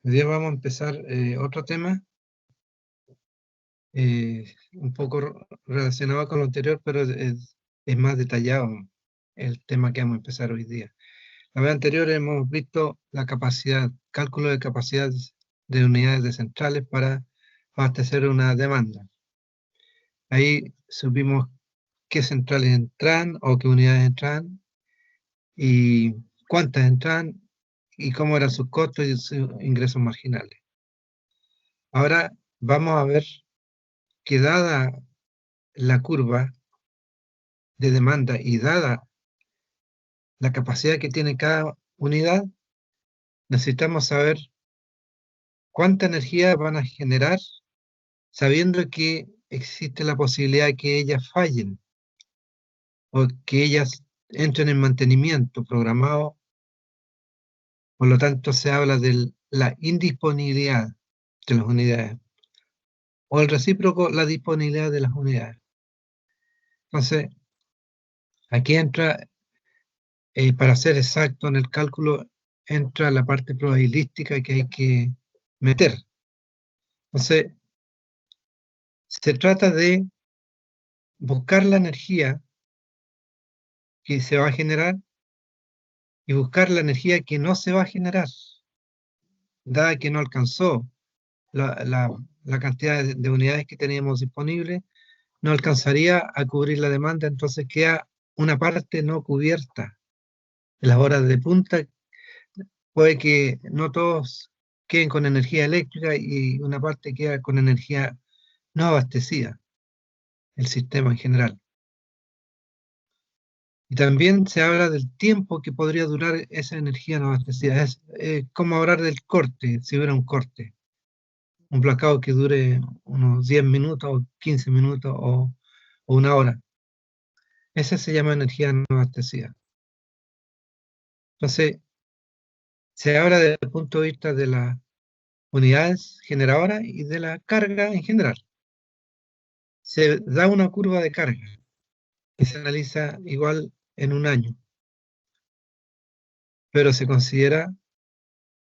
Hoy día vamos a empezar otro tema, un poco relacionado con lo anterior, pero es más detallado el tema que vamos a empezar hoy día. La vez anterior hemos visto la capacidad, cálculo de capacidades de unidades de centrales para abastecer una demanda. Ahí supimos qué centrales entran o qué unidades entran y cuántas entran y cómo eran sus costos y sus ingresos marginales. Ahora vamos a ver que dada la curva de demanda y dada la capacidad que tiene cada unidad, necesitamos saber cuánta energía van a generar, sabiendo que existe la posibilidad de que ellas fallen o que ellas entren en mantenimiento programado. Por lo tanto, se habla de la indisponibilidad de las unidades o el recíproco, la disponibilidad de las unidades. Entonces, aquí entra, para ser exacto en el cálculo, entra la parte probabilística que hay que meter. Entonces, se trata de buscar la energía que se va a generar y buscar la energía que no se va a generar, dada que no alcanzó la cantidad de unidades que teníamos disponibles, no alcanzaría a cubrir la demanda, entonces queda una parte no cubierta. En las horas de punta puede que no todos queden con energía eléctrica y una parte queda con energía no abastecida, el sistema en general. Y también se habla del tiempo que podría durar esa energía no abastecida. Es como hablar del corte, si hubiera un corte. Un blackout que dure unos 10 minutos, o 15 minutos, o una hora. Esa se llama energía no abastecida. Entonces, se habla desde el punto de vista de las unidades generadoras y de la carga en general. Se da una curva de carga que se analiza igual en un año, pero se considera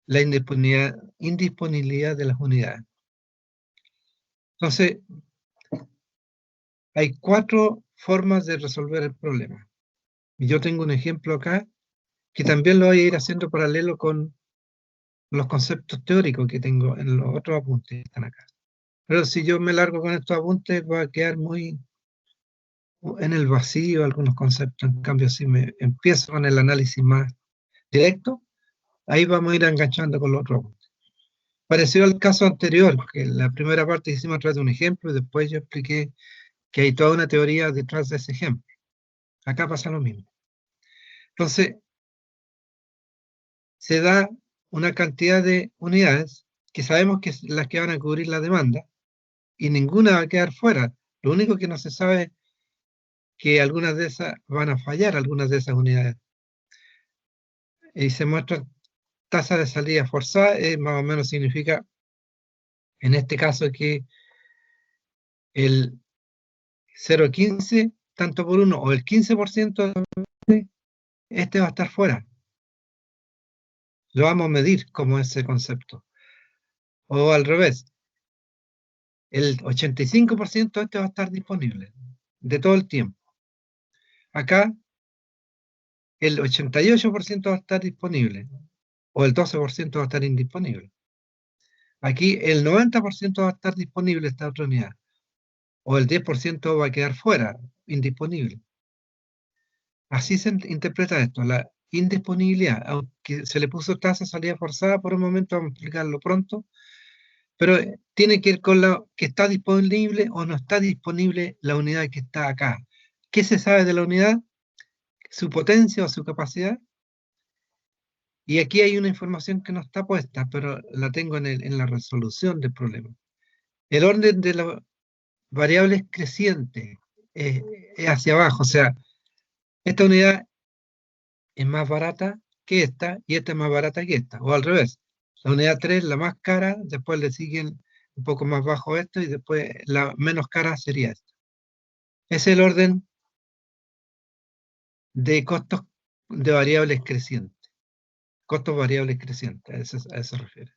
la indisponibilidad de las unidades. Entonces, hay 4 formas de resolver el problema. Y yo tengo un ejemplo acá que también lo voy a ir haciendo paralelo con los conceptos teóricos que tengo en los otros apuntes que están acá. Pero si yo me largo con estos apuntes, va a quedar muy en el vacío algunos conceptos. En cambio, si me empiezo con el análisis más directo, ahí vamos a ir enganchando con los otros apuntes. Parecido al caso anterior, que en la primera parte hicimos a través de un ejemplo y después yo expliqué que hay toda una teoría detrás de ese ejemplo. Acá pasa lo mismo. Entonces, se da una cantidad de unidades que sabemos que es las que van a cubrir la demanda y ninguna va a quedar fuera. Lo único que no se sabe es que algunas de esas van a fallar, algunas de esas unidades. Y se muestra tasa de salida forzada, más o menos significa, en este caso, que el 0,15 tanto por uno o el 15% este va a estar fuera. Lo vamos a medir como ese concepto. O al revés, el 85% este va a estar disponible de todo el tiempo. Acá el 88% va a estar disponible o el 12% va a estar indisponible. Aquí el 90% va a estar disponible esta otra unidad o el 10% va a quedar fuera, indisponible. Así se interpreta esto, la indisponibilidad, aunque se le puso tasa de salida forzada por un momento, vamos a explicarlo pronto, pero tiene que ver con lo que está disponible o no está disponible la unidad que está acá. ¿Qué se sabe de la unidad? Su potencia o su capacidad. Y aquí hay una información que no está puesta, pero la tengo en la resolución del problema. El orden de las variables creciente es hacia abajo, o sea, esta unidad es más barata que esta y esta es más barata que esta, o al revés. La unidad 3 la más cara, después le siguen un poco más bajo esto y después la menos cara sería esta. Es el orden de costos de variables crecientes. Costos variables crecientes, a eso se refiere.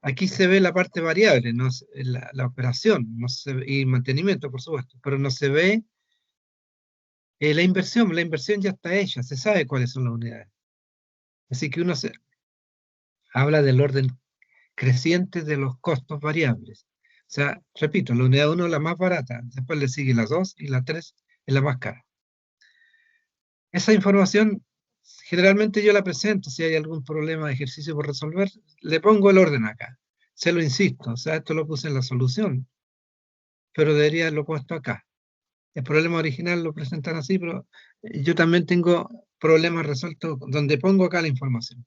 Aquí se ve la parte variable, no la operación y mantenimiento, por supuesto, pero no se ve la inversión. La inversión ya está hecha, se sabe cuáles son las unidades. Así que uno habla del orden creciente de los costos variables. O sea, repito, la unidad 1 es la más barata, después le sigue la 2 y la 3 es la más cara. Esa información generalmente yo la presento, si hay algún problema de ejercicio por resolver, le pongo el orden acá. Se lo insisto, o sea, esto lo puse en la solución, pero debería haberlo puesto acá. El problema original lo presentan así, pero yo también tengo problemas resueltos donde pongo acá la información.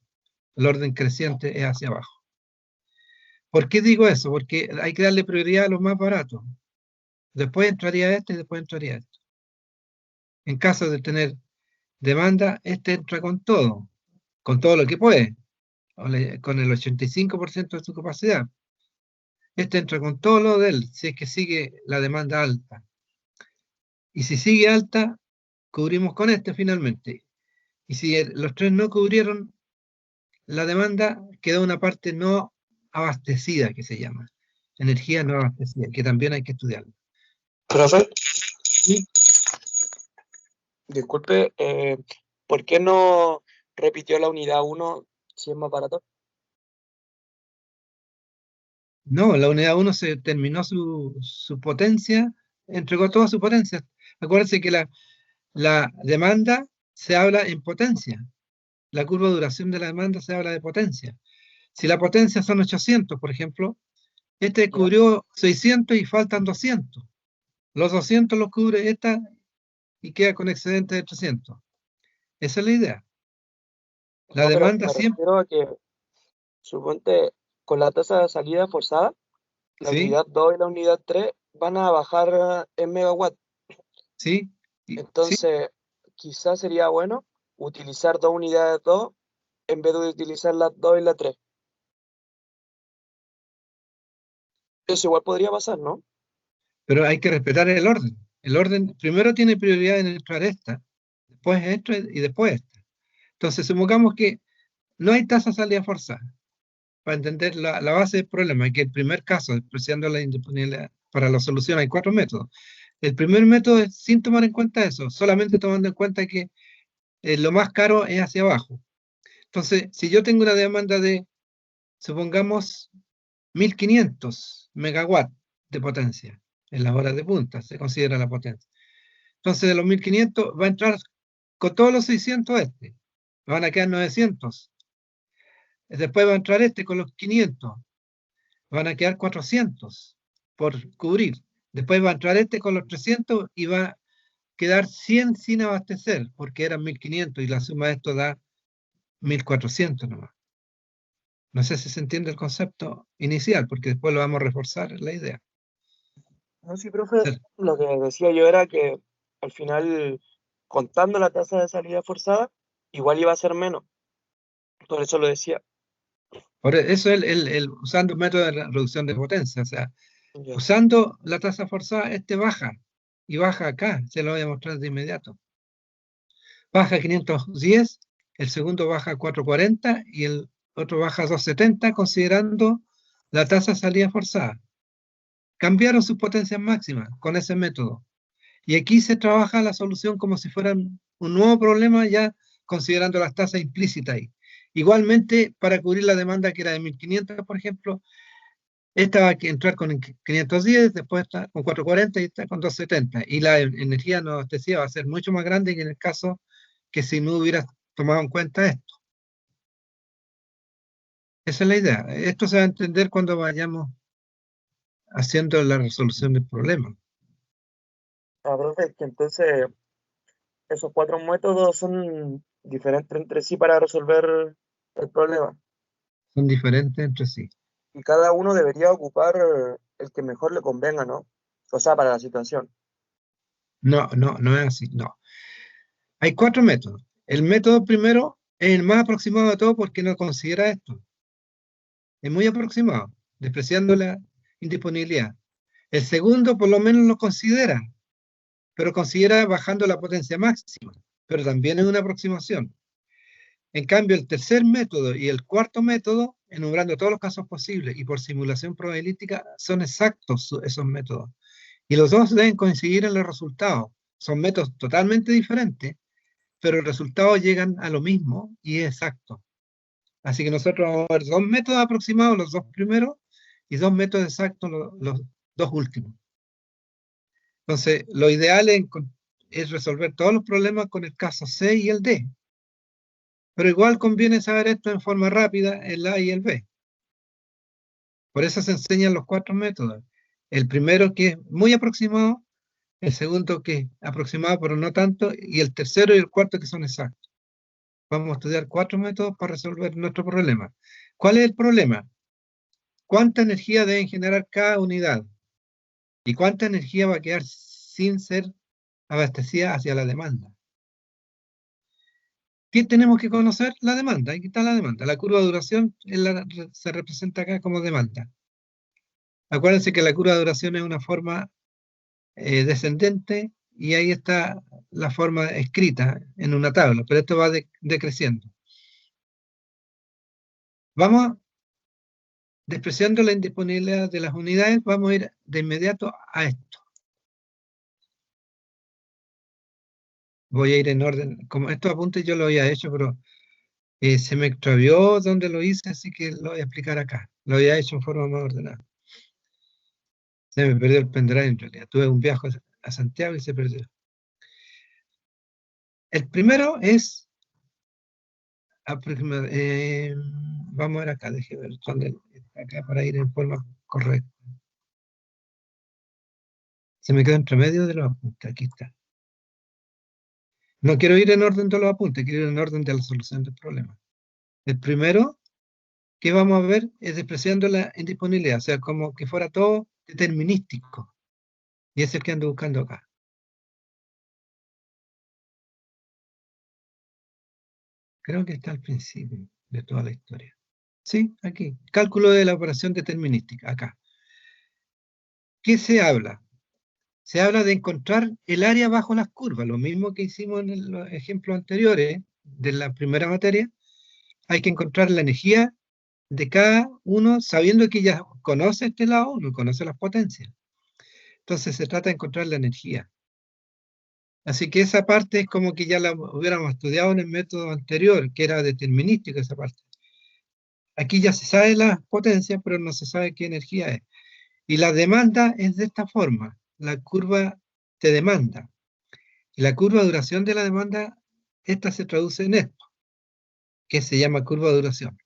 El orden creciente es hacia abajo. ¿Por qué digo eso? Porque hay que darle prioridad a los más baratos. Después entraría este y después entraría esto. En caso de tener demanda, este entra con todo lo que puede, con el 85% de su capacidad. Este entra con todo lo de él, si es que sigue la demanda alta. Y si sigue alta, cubrimos con este finalmente. Y si los tres no cubrieron la demanda, queda una parte no abastecida, que se llama. Energía no abastecida, que también hay que estudiarlo. Profe, ¿Sí? disculpe, ¿por qué no repitió la unidad 1 si es más barato? No, la unidad 1 se terminó su potencia, entregó toda su potencia. Acuérdense que la demanda se habla en potencia. La curva de duración de la demanda se habla de potencia. Si la potencia son 800, por ejemplo, este ¿Ya? cubrió 600 y faltan 200. Los 200 los cubre esta y queda con excedente de 300. Esa es la idea. La No, pero demanda me siempre, refiero a que, suponte, con la tasa de salida forzada, la ¿sí? unidad 2 y la unidad 3 van a bajar en megawatt. ¿Sí? ¿Sí? Entonces, quizás sería bueno utilizar dos unidades 2 en vez de utilizar las 2 y la 3. Eso igual podría pasar, ¿no? Pero hay que respetar el orden. El orden primero tiene prioridad en entrar esta, después esta y después esta. Entonces, supongamos que no hay tasa de salida forzada. Para entender la base del problema, que el primer caso, despreciando la indisponibilidad, para la solución hay 4 métodos. El primer método es sin tomar en cuenta eso, solamente tomando en cuenta que lo más caro es hacia abajo. Entonces, si yo tengo una demanda de, supongamos, 1500 megawatts de potencia en las horas de punta, se considera la potencia. Entonces, de los 1500 va a entrar con todos los 600 este, van a quedar 900. Después va a entrar este con los 500, van a quedar 400 por cubrir. Después va a entrar este con los 300 y va a quedar 100 sin abastecer, porque eran 1500 y la suma de esto da 1400 nomás. No sé si se entiende el concepto inicial, porque después lo vamos a reforzar la idea. No, sí, profe, lo que decía yo era que al final, contando la tasa de salida forzada, igual iba a ser menos. Por eso lo decía. Por eso usando un método de reducción de potencia, o sea, Ya. usando la tasa forzada, este baja, y baja acá, se lo voy a mostrar de inmediato. Baja a 510, el segundo baja a 440 y el otro baja a 270, considerando la tasa de salida forzada. Cambiaron sus potencias máximas con ese método. Y aquí se trabaja la solución como si fuera un nuevo problema, ya considerando las tasas implícitas ahí. Igualmente, para cubrir la demanda que era de 1500, por ejemplo, esta va a entrar con 510, después está con 440 y está con 270. Y la energía no abastecida va a ser mucho más grande que en el caso que si no hubiera tomado en cuenta esto. Esa es la idea. Esto se va a entender cuando vayamos haciendo la resolución del problema. Ah, profe, es que entonces esos cuatro métodos son diferentes entre sí para resolver el problema. Son diferentes entre sí. Y cada uno debería ocupar el que mejor le convenga, ¿no? O sea, para la situación. No es así, no. Hay 4 métodos. El método primero es el más aproximado de todo porque no considera esto. Es muy aproximado, despreciando la indisponibilidad. El segundo por lo menos lo considera, pero considera bajando la potencia máxima, pero también es una aproximación. En cambio, el tercer método y el cuarto método enumerando todos los casos posibles y por simulación probabilística, son exactos esos métodos. Y los dos deben coincidir en los resultados. Son métodos totalmente diferentes, pero los resultados llegan a lo mismo y es exacto. Así que nosotros vamos a ver dos métodos aproximados, los dos primeros, y dos métodos exactos, los dos últimos. Entonces, lo ideal es resolver todos los problemas con el caso C y el D. Pero igual conviene saber esto en forma rápida, el A y el B. Por eso se enseñan los 4 métodos. El primero que es muy aproximado, el segundo que es aproximado pero no tanto, y el tercero y el cuarto que son exactos. Vamos a estudiar 4 métodos para resolver nuestro problema. ¿Cuál es el problema? ¿Cuánta energía deben generar cada unidad? ¿Y cuánta energía va a quedar sin ser abastecida hacia la demanda? ¿Qué tenemos que conocer? La demanda. Aquí está la demanda. La curva de duración se representa acá como demanda. Acuérdense que la curva de duración es una forma descendente y ahí está la forma escrita en una tabla, pero esto va decreciendo. Vamos despreciando la indisponibilidad de las unidades, vamos a ir de inmediato a esto. Voy a ir en orden, como estos apuntes yo lo había hecho, pero se me extravió donde lo hice, así que lo voy a explicar acá. Lo había hecho en forma más ordenada. Se me perdió el pendrive en realidad. Tuve un viaje a Santiago y se perdió. El primero es, vamos a ver acá, déjeme ver dónde está acá para ir en forma correcta. Se me quedó entre medio de los apuntes, aquí está. No quiero ir en orden de los apuntes, quiero ir en orden de la solución del problema. El primero que vamos a ver es despreciando la indisponibilidad, o sea, como que fuera todo determinístico. Y es el que ando buscando acá. Creo que está al principio de toda la historia. Sí, aquí. Cálculo de la operación determinística, acá. ¿Qué se habla? Se habla de encontrar el área bajo las curvas, lo mismo que hicimos en los ejemplos anteriores de la primera materia. Hay que encontrar la energía de cada uno, sabiendo que ya conoce este lado, no conoce las potencias. Entonces se trata de encontrar la energía. Así que esa parte es como que ya la hubiéramos estudiado en el método anterior, que era determinístico esa parte. Aquí ya se sabe la potencia, pero no se sabe qué energía es. Y la demanda es de esta forma. La curva de demanda. Y la curva de duración de la demanda, esta se traduce en esto, que se llama curva de duración.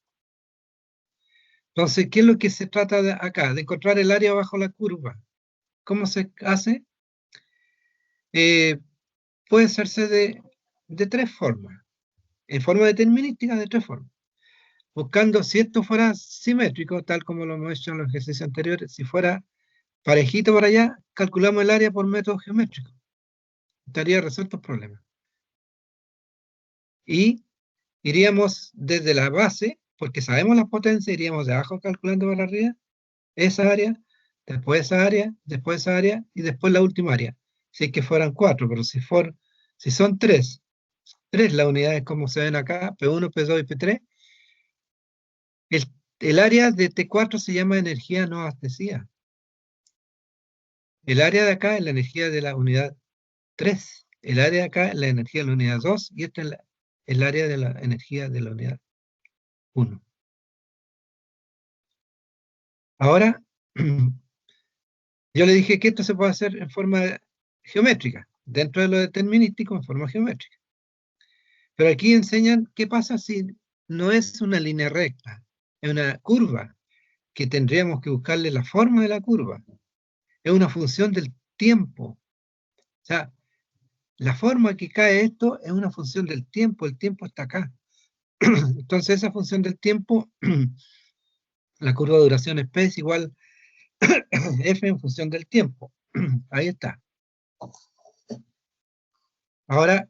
Entonces, ¿qué es lo que se trata de acá? De encontrar el área bajo la curva. ¿Cómo se hace? Puede hacerse de 3 formas. En forma determinística, de 3 formas. Buscando si esto fuera simétrico, tal como lo hemos hecho en los ejercicios anteriores, si fuera parejito para allá, calculamos el área por método geométrico. Estaría resuelto el problema. Y iríamos desde la base, porque sabemos las potencias, iríamos de abajo calculando para arriba, esa área, después esa área, después esa área, y después la última área. Si es que fueran 4, pero si son 3 las unidades como se ven acá, P1, P2 y P3, el área de T4 se llama energía no abastecida. El área de acá es la energía de la unidad 3. El área de acá es la energía de la unidad 2 y esta es el área de la energía de la unidad 1. Ahora, yo le dije que esto se puede hacer en forma geométrica, dentro de lo determinístico en forma geométrica. Pero aquí enseñan qué pasa si no es una línea recta, es una curva, que tendríamos que buscarle la forma de la curva. Es una función del tiempo. O sea, la forma que cae esto es una función del tiempo, el tiempo está acá. Entonces esa función del tiempo, la curva de duración es P es igual F en función del tiempo. Ahí está. Ahora,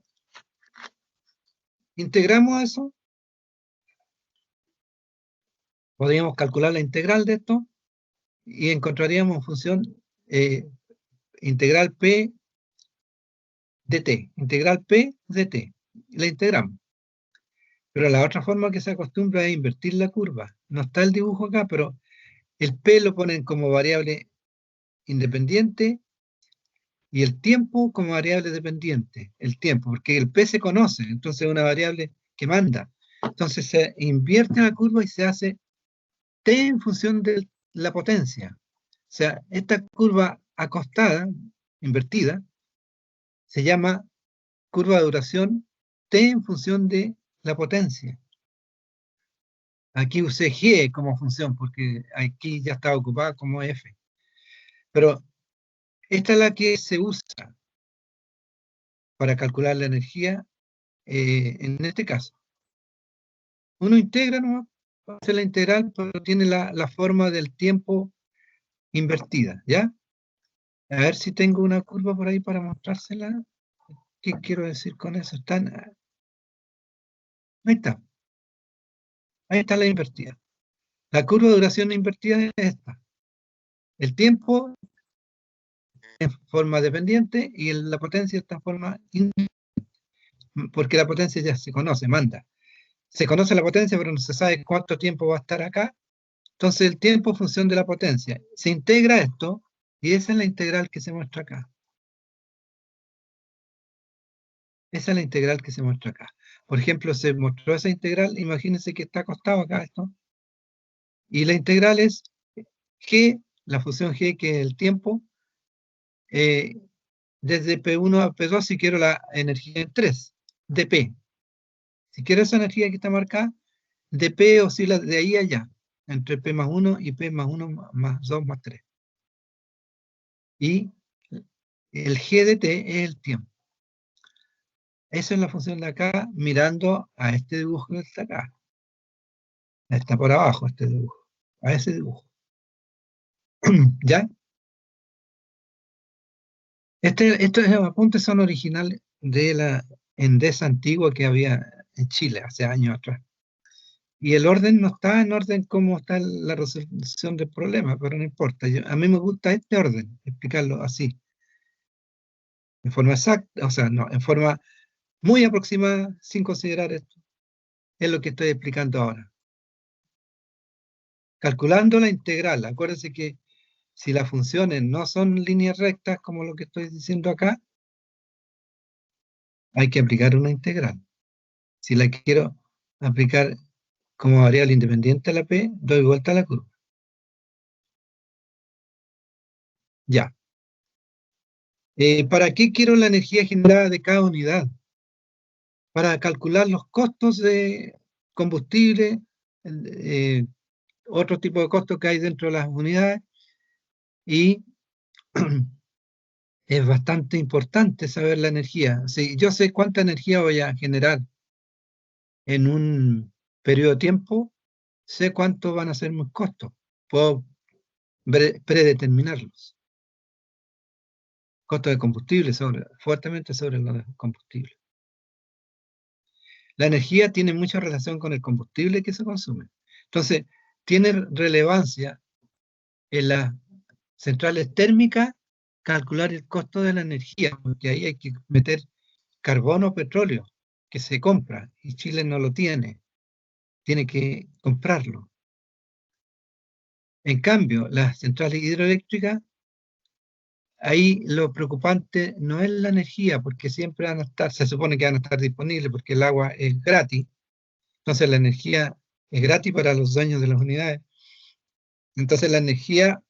integramos eso. Podríamos calcular la integral de esto y encontraríamos función integral P de t. Integral P de t. La integramos. Pero la otra forma que se acostumbra es invertir la curva. no está el dibujo acá, pero el P lo ponen como variable independiente y el tiempo como variable dependiente. El tiempo, porque el P se conoce, entonces es una variable que manda. Entonces se invierte la curva y se hace T en función de la potencia. O sea, esta curva acostada, invertida, se llama curva de duración T en función de la potencia. Aquí usé G como función, porque aquí ya está ocupada como F. Pero esta es la que se usa para calcular la energía en este caso. Uno integra, ¿no? Hace la integral, pero tiene la forma del tiempo invertida, ¿ya? A ver si tengo una curva por ahí para mostrársela. ¿Qué quiero decir con eso? Ahí está. Ahí está la invertida. La curva de duración invertida es esta. El tiempo en forma dependiente y la potencia está en forma independiente, porque la potencia ya se conoce, manda. Se conoce la potencia, pero no se sabe cuánto tiempo va a estar acá. Entonces el tiempo en función de la potencia. Se integra esto y esa es la integral que se muestra acá. Esa es la integral que se muestra acá. Por ejemplo, se mostró esa integral, imagínense que está acostado acá esto. Y la integral es G, la función G, que es el tiempo, desde P1 a P2 si quiero la energía en 3, dP. Si quiero esa energía que está marcada, dP oscila de ahí a allá, entre P más 1 y P más 1 más 2 más 3. Y el G de T es el tiempo. Esa es la función de acá, mirando a este dibujo que está acá. Está por abajo este dibujo, a ese dibujo. ¿Ya? Estos apuntes son originales de la Endesa antigua que había en Chile hace años atrás. Y el orden no está en orden como está la resolución del problema, pero no importa. A mí me gusta este orden, explicarlo así, en forma exacta, o sea, no, en forma muy aproximada, sin considerar esto. Es lo que estoy explicando ahora. Calculando la integral, acuérdense que si las funciones no son líneas rectas, como lo que estoy diciendo acá, hay que aplicar una integral. Si la quiero aplicar como variable independiente a la P, doy vuelta a la curva. Ya. ¿Para qué quiero la energía generada de cada unidad? Para calcular los costos de combustible, eh, otro tipo de costos que hay dentro de las unidades, y es bastante importante saber la energía. Si yo sé cuánta energía voy a generar en un periodo de tiempo, sé cuánto van a ser mis costos. Puedo predeterminarlos. Costos de combustible fuertemente sobre los combustibles. La energía tiene mucha relación con el combustible que se consume. Entonces, tiene relevancia en las centrales térmicas calcular el costo de la energía, porque ahí hay que meter carbono o petróleo que se compra y Chile no lo tiene que comprarlo. En cambio, las centrales hidroeléctricas, ahí lo preocupante no es la energía, porque siempre van a estar, se supone que van a estar disponibles porque el agua es gratis, entonces la energía es gratis para los dueños de las unidades. Entonces la energía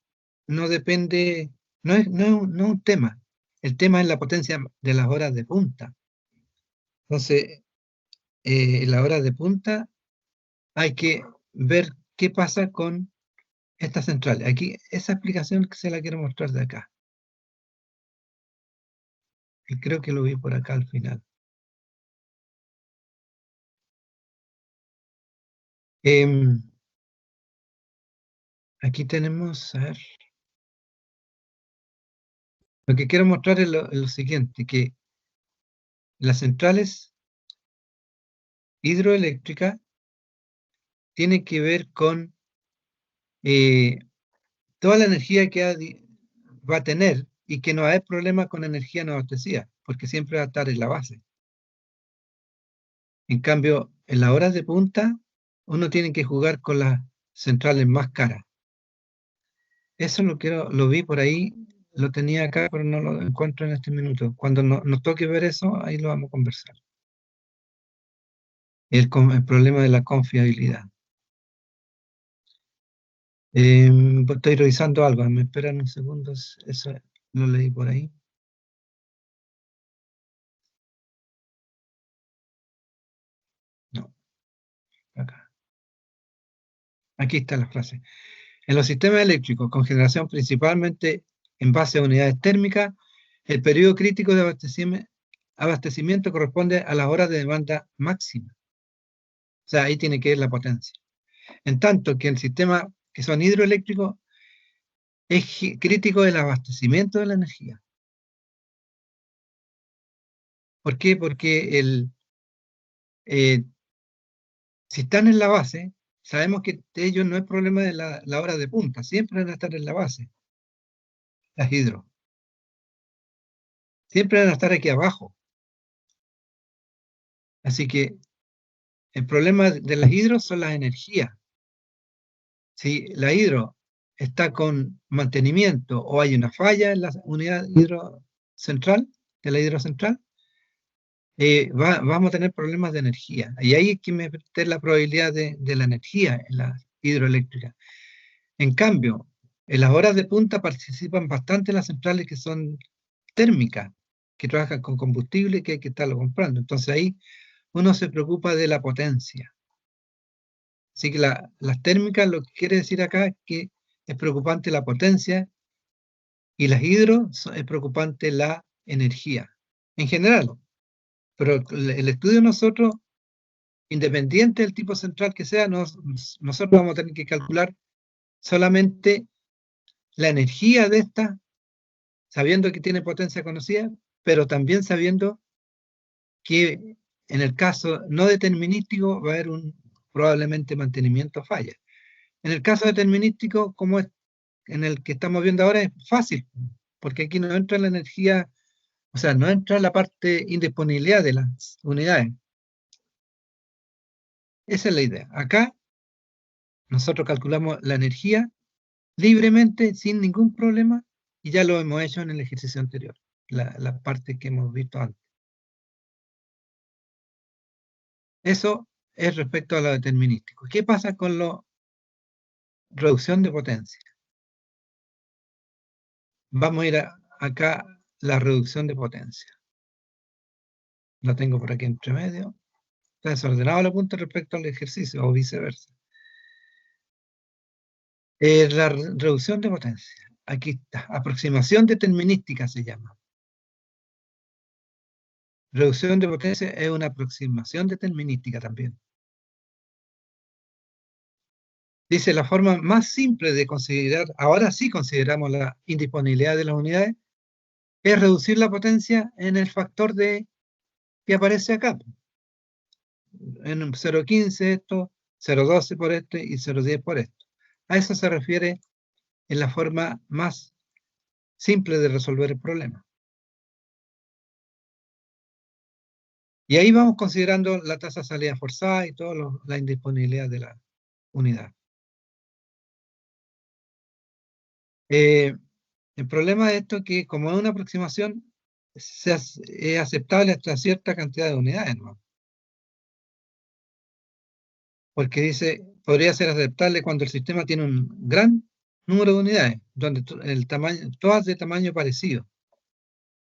no depende, no es un tema. El tema es la potencia de las horas de punta. Entonces, en las horas de punta hay que ver qué pasa con estas centrales. Aquí, esa explicación que se la quiero mostrar de acá. Y creo que lo vi por acá al final. Aquí tenemos, a ver, lo que quiero mostrar es lo siguiente, que las centrales hidroeléctricas tienen que ver con toda la energía que va a tener y que no va a haber problema con energía no abastecida, porque siempre va a estar en la base. En cambio, en las horas de punta, uno tiene que jugar con centrales más caras. Eso lo vi por ahí, lo tenía acá, pero no lo encuentro en este minuto. Cuando nos toque ver eso, ahí lo vamos a conversar. El problema de la confiabilidad. Estoy revisando algo, me esperan un segundo, eso lo leí por ahí. No, acá. Aquí está la frase. En los sistemas eléctricos con generación principalmente en base a unidades térmicas, el periodo crítico de abastecimiento corresponde a las horas de demanda máxima. O sea, ahí tiene que ir la potencia. En tanto que el sistema que son hidroeléctricos es crítico el abastecimiento de la energía. ¿Por qué? Porque si están en la base, sabemos que ellos no es problema de la hora de punta, siempre van a estar en la base, las hidro. Siempre van a estar aquí abajo. Así que el problema de las hidros son las energías. Si la hidro está con mantenimiento o hay una falla en la unidad hidrocentral, de la hidrocentral, vamos a tener problemas de energía. Y ahí hay que meter la probabilidad de la energía en la hidroeléctrica. En cambio, en las horas de punta participan bastante las centrales que son térmicas, que trabajan con combustible que hay que estarlo comprando. Entonces ahí uno se preocupa de la potencia. Así que las térmicas, lo que quiere decir acá es que es preocupante la potencia y las hidro es preocupante la energía, en general. Pero el estudio de nosotros, independiente del tipo central que sea, nosotros vamos a tener que calcular solamente la energía de esta, sabiendo que tiene potencia conocida, pero también sabiendo que en el caso no determinístico va a haber probablemente mantenimiento falla. En el caso determinístico, como es en el que estamos viendo ahora, es fácil, porque aquí no entra la energía, o sea, no entra la parte indisponibilidad de las unidades. Esa es la idea. Acá nosotros calculamos la energía libremente, sin ningún problema, y ya lo hemos hecho en el ejercicio anterior, la parte que hemos visto antes. Eso es respecto a lo determinístico. ¿Qué pasa con la reducción de potencia? Vamos a ir acá la reducción de potencia. La tengo por aquí entre medio. Está desordenado la punta respecto al ejercicio, o viceversa. La reducción de potencia. Aquí está. Aproximación determinística se llama. Reducción de potencia es una aproximación determinística también. Dice, la forma más simple de considerar, ahora sí consideramos la indisponibilidad de las unidades, es reducir la potencia en el factor que aparece acá. En 0,15 esto, 0,12 por este y 0,10 por esto. A eso se refiere en la forma más simple de resolver el problema. Y ahí vamos considerando la tasa de salida forzada y toda la indisponibilidad de la unidad. El problema de esto es que como es una aproximación, es aceptable hasta cierta cantidad de unidades, ¿no? Porque dice, podría ser aceptable cuando el sistema tiene un gran número de unidades, donde todas de tamaño parecido.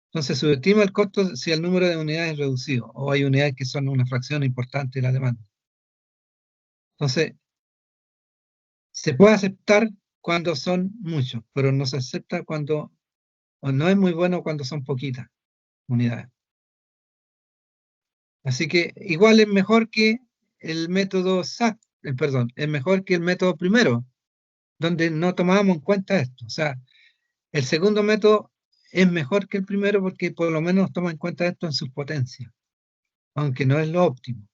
Entonces subestima el costo si el número de unidades es reducido, o hay unidades que son una fracción importante de la demanda. Entonces, se puede aceptar cuando son muchos, pero no se acepta cuando, o no es muy bueno cuando son poquitas unidades. Así que igual es mejor que el método SAT, perdón, es mejor que el método primero, donde no tomábamos en cuenta esto. O sea, el segundo método es mejor que el primero porque por lo menos toma en cuenta esto en sus potencias, aunque no es lo óptimo.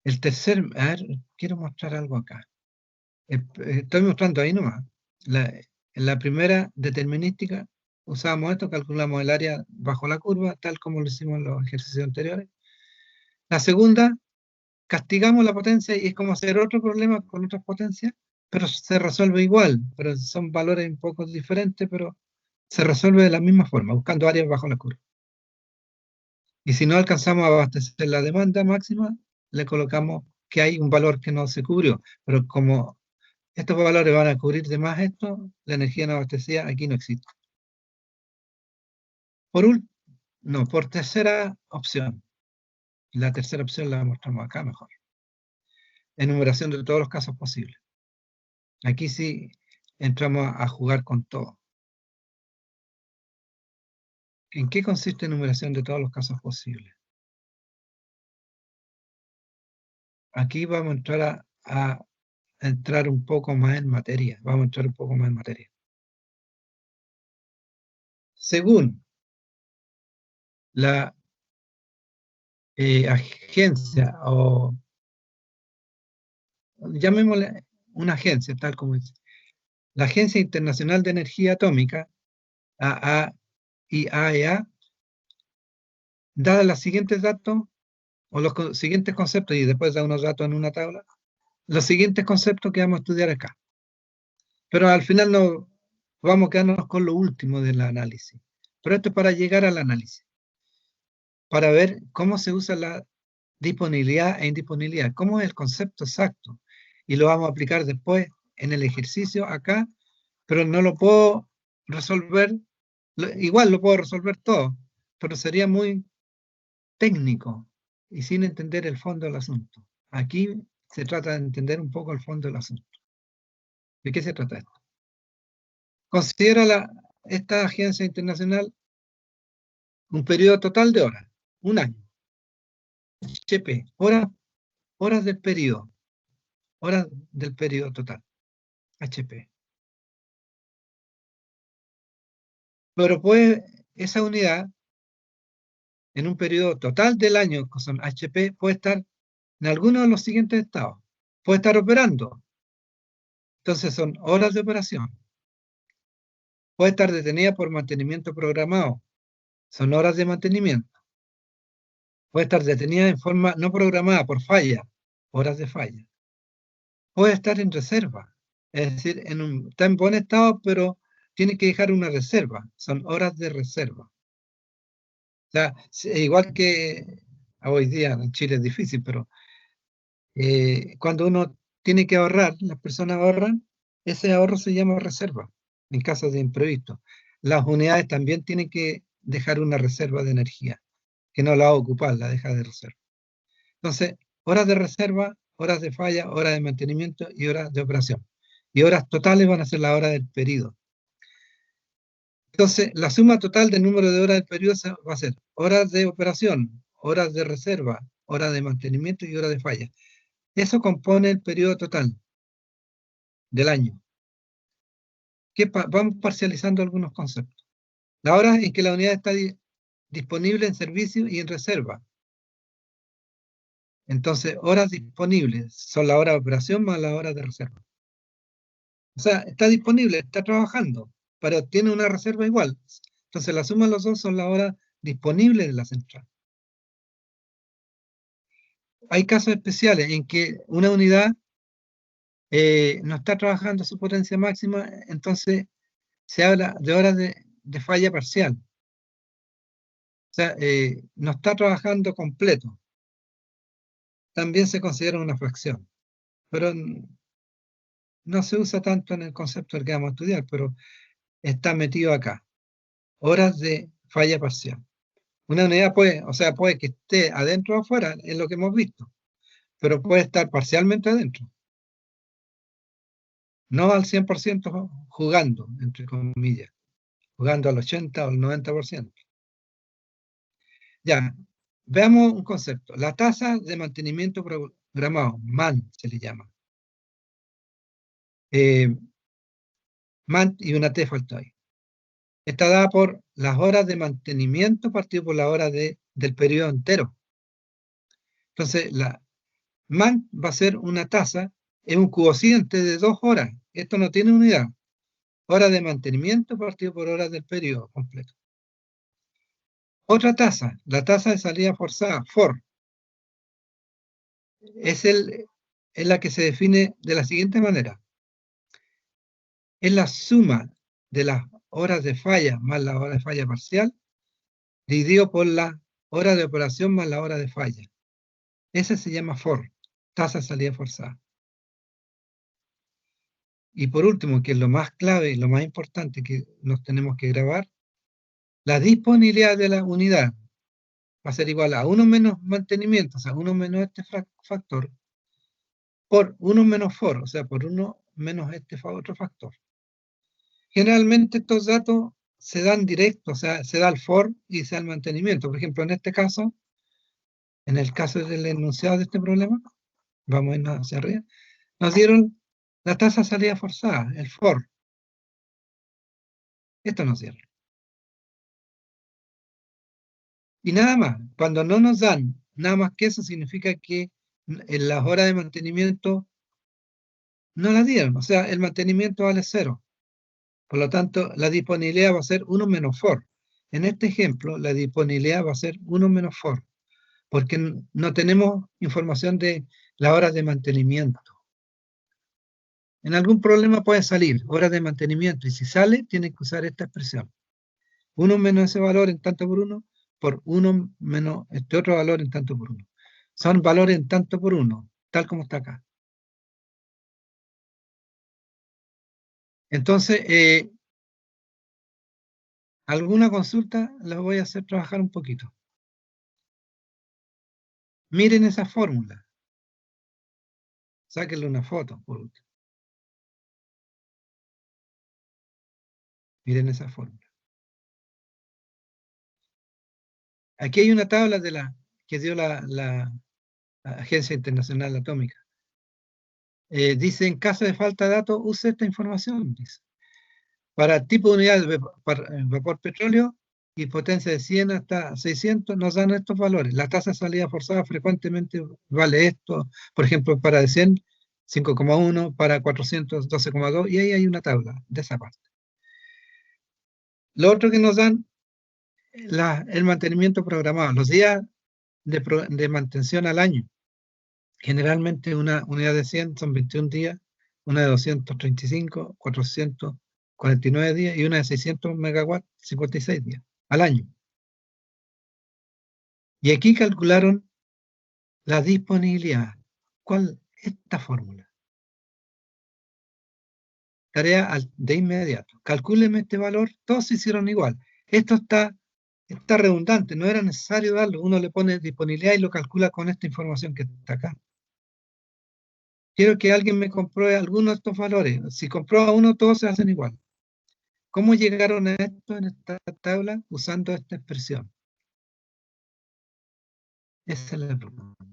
El tercer, a ver, quiero mostrar algo acá. Estoy mostrando ahí nomás. En la primera determinística usábamos esto, calculamos el área bajo la curva, tal como lo hicimos en los ejercicios anteriores. La segunda, castigamos la potencia y es como hacer otro problema con otras potencias, pero se resuelve igual, pero son valores un poco diferentes, pero se resuelve de la misma forma, buscando áreas bajo la curva. Y si no alcanzamos a abastecer la demanda máxima, le colocamos que hay un valor que no se cubrió, pero como estos valores van a cubrir de más esto, la energía no abastecida aquí no existe. Por tercera opción. La tercera opción la mostramos acá mejor. Enumeración de todos los casos posibles. Aquí sí entramos a jugar con todo. ¿En qué consiste enumeración de todos los casos posibles? Aquí vamos a entrar a entrar un poco más en materia. Vamos a entrar un poco más en materia. Según la agencia, o llamémosle una agencia, tal como dice, la Agencia Internacional de Energía Atómica, IAEA, dada los siguientes datos, o los siguientes conceptos, y después da unos datos en una tabla, los siguientes conceptos que vamos a estudiar acá. Pero al final no vamos a quedarnos con lo último del análisis. Pero esto es para llegar al análisis, para ver cómo se usa la disponibilidad e indisponibilidad, cómo es el concepto exacto. Y lo vamos a aplicar después en el ejercicio acá, pero no lo puedo resolver, igual lo puedo resolver todo, pero sería muy técnico y sin entender el fondo del asunto. Aquí se trata de entender un poco el fondo del asunto. ¿De qué se trata esto? Considera esta agencia internacional un periodo total de horas, un año. HP, horas del periodo total, HP. Pero puede, esa unidad, en un periodo total del año, que son HP, puede estar en alguno de los siguientes estados. Puede estar operando. Entonces son horas de operación. Puede estar detenida por mantenimiento programado. Son horas de mantenimiento. Puede estar detenida en forma no programada por falla, horas de falla. Puede estar en reserva, es decir, está en buen estado, pero tiene que dejar una reserva, son horas de reserva. O sea, igual que hoy día en Chile es difícil, pero cuando uno tiene que ahorrar, las personas ahorran, ese ahorro se llama reserva, en caso de imprevisto. Las unidades también tienen que dejar una reserva de energía, que no la va a ocupar, la deja de reserva. Entonces, horas de reserva, horas de falla, horas de mantenimiento y horas de operación. Y horas totales van a ser las horas del periodo. Entonces, la suma total del número de horas del periodo va a ser horas de operación, horas de reserva, horas de mantenimiento y horas de falla. Eso compone el periodo total del año. Vamos parcializando algunos conceptos. La hora en que la unidad está disponible en servicio y en reserva. Entonces, horas disponibles son la hora de operación más la hora de reserva. O sea, está disponible, está trabajando, pero tiene una reserva igual. Entonces, la suma de los dos son las horas disponibles de la central. Hay casos especiales en que una unidad no está trabajando a su potencia máxima, entonces se habla de horas de falla parcial. O sea, no está trabajando completo. También se considera una fracción, pero no se usa tanto en el concepto del que vamos a estudiar, pero está metido acá. Horas de falla parcial. Una unidad puede que esté adentro o afuera, es lo que hemos visto, pero puede estar parcialmente adentro. No al 100% jugando, entre comillas, jugando al 80 o al 90%. Ya, veamos un concepto. La tasa de mantenimiento programado, MAN se le llama. MAN y una T faltó ahí. Está dada por las horas de mantenimiento partido por la hora del periodo entero. Entonces, la MAN va a ser una tasa, es un cociente de 2 horas. Esto no tiene unidad. Hora de mantenimiento partido por horas del periodo completo. Otra tasa, la tasa de salida forzada, FOR. es la que se define de la siguiente manera. Es la suma de las horas de falla más la hora de falla parcial, dividido por la hora de operación más la hora de falla. Ese se llama FOR, tasa de salida forzada. Y por último, que es lo más clave, lo más importante que nos tenemos que grabar, la disponibilidad de la unidad va a ser igual a 1 menos mantenimiento, o sea, 1 menos este factor, por 1 menos FOR, o sea, por 1 menos este otro factor. Generalmente estos datos se dan directo, o sea, se da el FOR y se da el mantenimiento. Por ejemplo, en este caso, en el caso del enunciado de este problema, vamos a irnos hacia arriba, nos dieron la tasa de salida forzada, el FOR. Esto nos dieron. Y nada más, cuando no nos dan nada más que eso, significa que en las horas de mantenimiento no las dieron, o sea, el mantenimiento vale 0. Por lo tanto, la disponibilidad va a ser 1 menos FOR. En este ejemplo, la disponibilidad va a ser 1 menos FOR, porque no tenemos información de las horas de mantenimiento. En algún problema puede salir horas de mantenimiento, y si sale, tiene que usar esta expresión. 1 menos ese valor en tanto por 1, por 1 menos este otro valor en tanto por 1. Son valores en tanto por 1, tal como está acá. Entonces, alguna consulta la voy a hacer trabajar un poquito. Miren esa fórmula. Sáquenle una foto, por último. Miren esa fórmula. Aquí hay una tabla que dio la Agencia Internacional Atómica. Dice, en caso de falta de datos, use esta información. Dice. Para tipo de unidad de vapor petróleo y potencia de 100 hasta 600 nos dan estos valores. La tasa de salida forzada frecuentemente vale esto. Por ejemplo, para de 100, 5,1, para 400, 12,2, y ahí hay una tabla de esa parte. Lo otro que nos dan, el mantenimiento programado, los días de mantención al año. Generalmente una unidad de 100 son 21 días, una de 235, 449 días, y una de 600 megawatts, 56 días al año. Y aquí calcularon la disponibilidad. ¿Cuál? Esta fórmula. Tarea de inmediato. Calcúleme este valor. Todos se hicieron igual. Esto está redundante. No era necesario darlo. Uno le pone disponibilidad y lo calcula con esta información que está acá. Quiero que alguien me compruebe alguno de estos valores. Si comprueba uno, todos se hacen igual. ¿Cómo llegaron a esto en esta tabla? Usando esta expresión. Esa es la pregunta.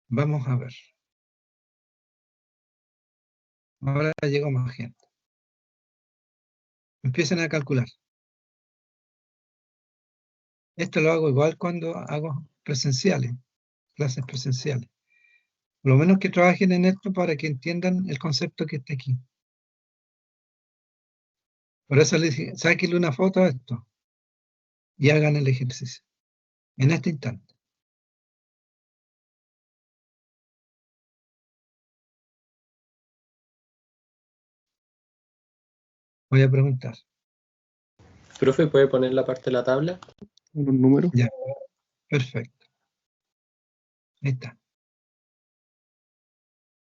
Vamos a ver. Ahora llegó más gente. Empiecen a calcular. Esto lo hago igual cuando hago presenciales, clases presenciales. Por lo menos que trabajen en esto para que entiendan el concepto que está aquí. Por eso les dije, sáquenle una foto a esto y hagan el ejercicio. En este instante. Voy a preguntar. Profe, ¿puede poner la parte de la tabla? Un número. Ya, perfecto. Ahí está.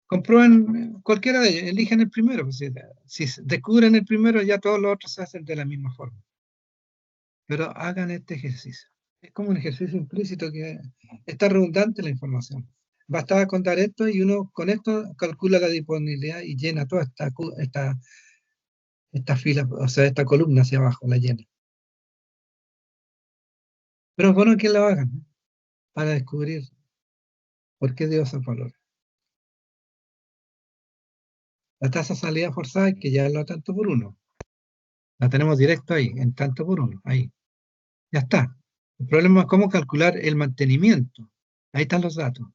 Comprueben cualquiera de ellos, elijan el primero. Pues, si descubren el primero, ya todos los otros se hacen de la misma forma. Pero hagan este ejercicio. Es como un ejercicio implícito que está redundante la información. Bastaba contar esto y uno con esto calcula la disponibilidad y llena toda esta fila, o sea, esta columna hacia abajo, la llena. Pero es bueno que lo hagan, ¿no? Para descubrir por qué dio esos valores. La tasa de salida forzada, que ya es lo tanto por uno. La tenemos directo ahí, en tanto por uno, ahí. Ya está. El problema es cómo calcular el mantenimiento. Ahí están los datos.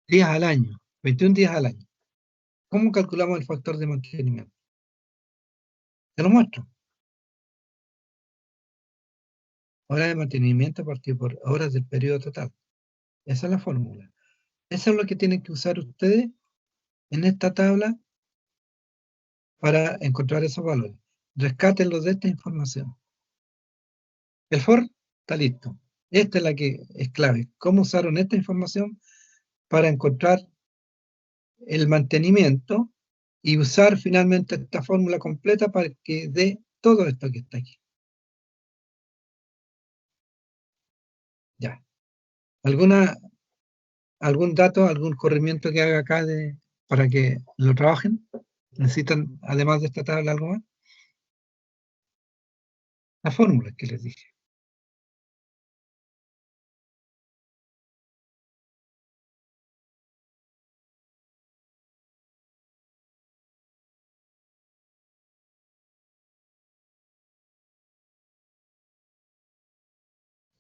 Días al año, 21 días al año. ¿Cómo calculamos el factor de mantenimiento? Te lo muestro. Hora de mantenimiento partido por horas del periodo total. Esa es la fórmula. Eso es lo que tienen que usar ustedes en esta tabla para encontrar esos valores. Rescátenlos de esta información. El for está listo. Esta es la que es clave. ¿Cómo usaron esta información para encontrar el mantenimiento y usar finalmente esta fórmula completa para que dé todo esto que está aquí? Ya. ¿Algún dato, algún corrimiento que haga acá para que lo trabajen? ¿Necesitan, además de esta tabla, algo más? La fórmula que les dije.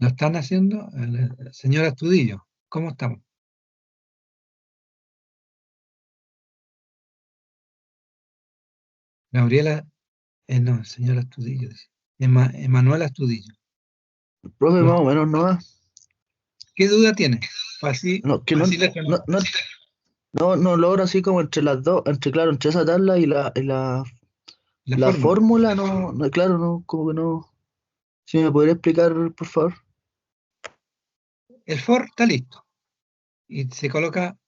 ¿Lo están haciendo? Señora Astudillo, ¿cómo estamos? Gabriela, no, señora Astudillo. Emanuela Astudillo. Profe, más o menos no más. ¿Qué duda tiene? Así, No, que no, no logro así como entre las dos, claro, entre esa tabla y la fórmula, no, claro, no, como que no. ¿Sí me podría explicar, por favor? El for está listo. Y se coloca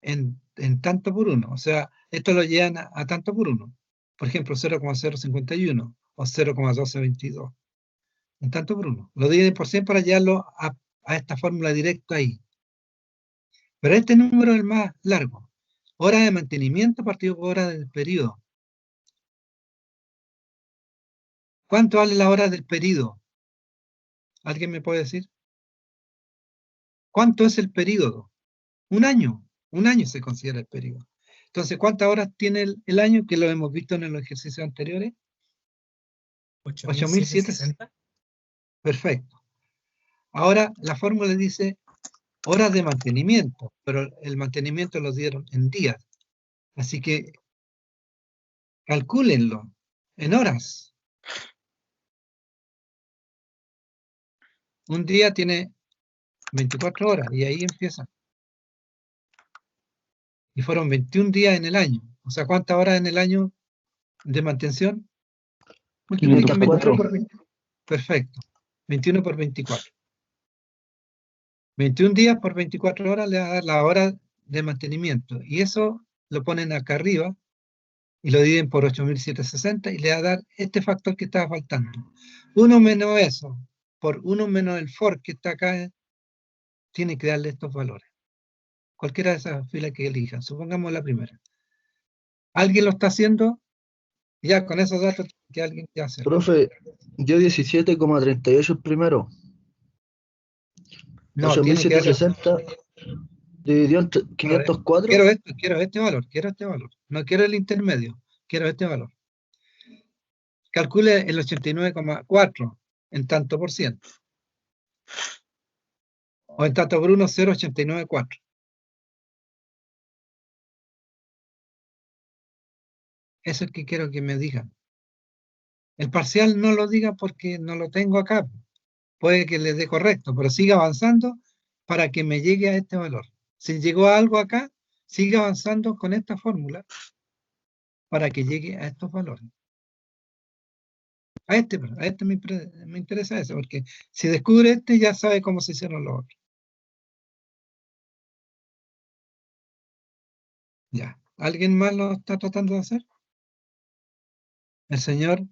en tanto por uno. O sea, esto lo llevan a tanto por uno. Por ejemplo, 0,051 o 0,1222. En tanto por uno. Lo dividen por 100 para llevarlo a esta fórmula directo ahí. Pero este número es el más largo. Hora de mantenimiento partido por hora del periodo. ¿Cuánto vale la hora del periodo? ¿Alguien me puede decir? ¿Cuánto es el periodo? Un año. Un año se considera el periodo. Entonces, ¿cuántas horas tiene el año? Que lo hemos visto en los ejercicios anteriores. 8.760. Perfecto. Ahora la fórmula dice horas de mantenimiento, pero el mantenimiento lo dieron en días. Así que calcúlenlo en horas. Un día tiene 24 horas y ahí empieza. Y fueron 21 días en el año. O sea, ¿cuántas horas en el año de mantención? Multipliquen 24 por 20. Perfecto. 21 por 24. 21 días por 24 horas le va a dar la hora de mantenimiento. Y eso lo ponen acá arriba y lo dividen por 8.760 y le va a dar este factor que estaba faltando. 1 menos eso, por 1 menos el for que está acá, tiene que darle estos valores. Cualquiera de esas filas que elijan. Supongamos la primera. ¿Alguien lo está haciendo? Ya, con esos datos que alguien ya hace. Profe, dio 17,38 el primero. No, tiene que 8.760 dividió entre 504. Quiero este valor. No quiero el intermedio, quiero este valor. Calcule el 89,4 en tanto por ciento. O en tanto por 1, 0,894. Eso es que quiero que me digan. El parcial no lo diga porque no lo tengo acá. Puede que le dé correcto, pero siga avanzando para que me llegue a este valor. Si llegó a algo acá, siga avanzando con esta fórmula para que llegue a estos valores. A este me interesa eso, porque si descubre este, ya sabe cómo se hicieron los otros. Ya. ¿Alguien más lo está tratando de hacer? El señor.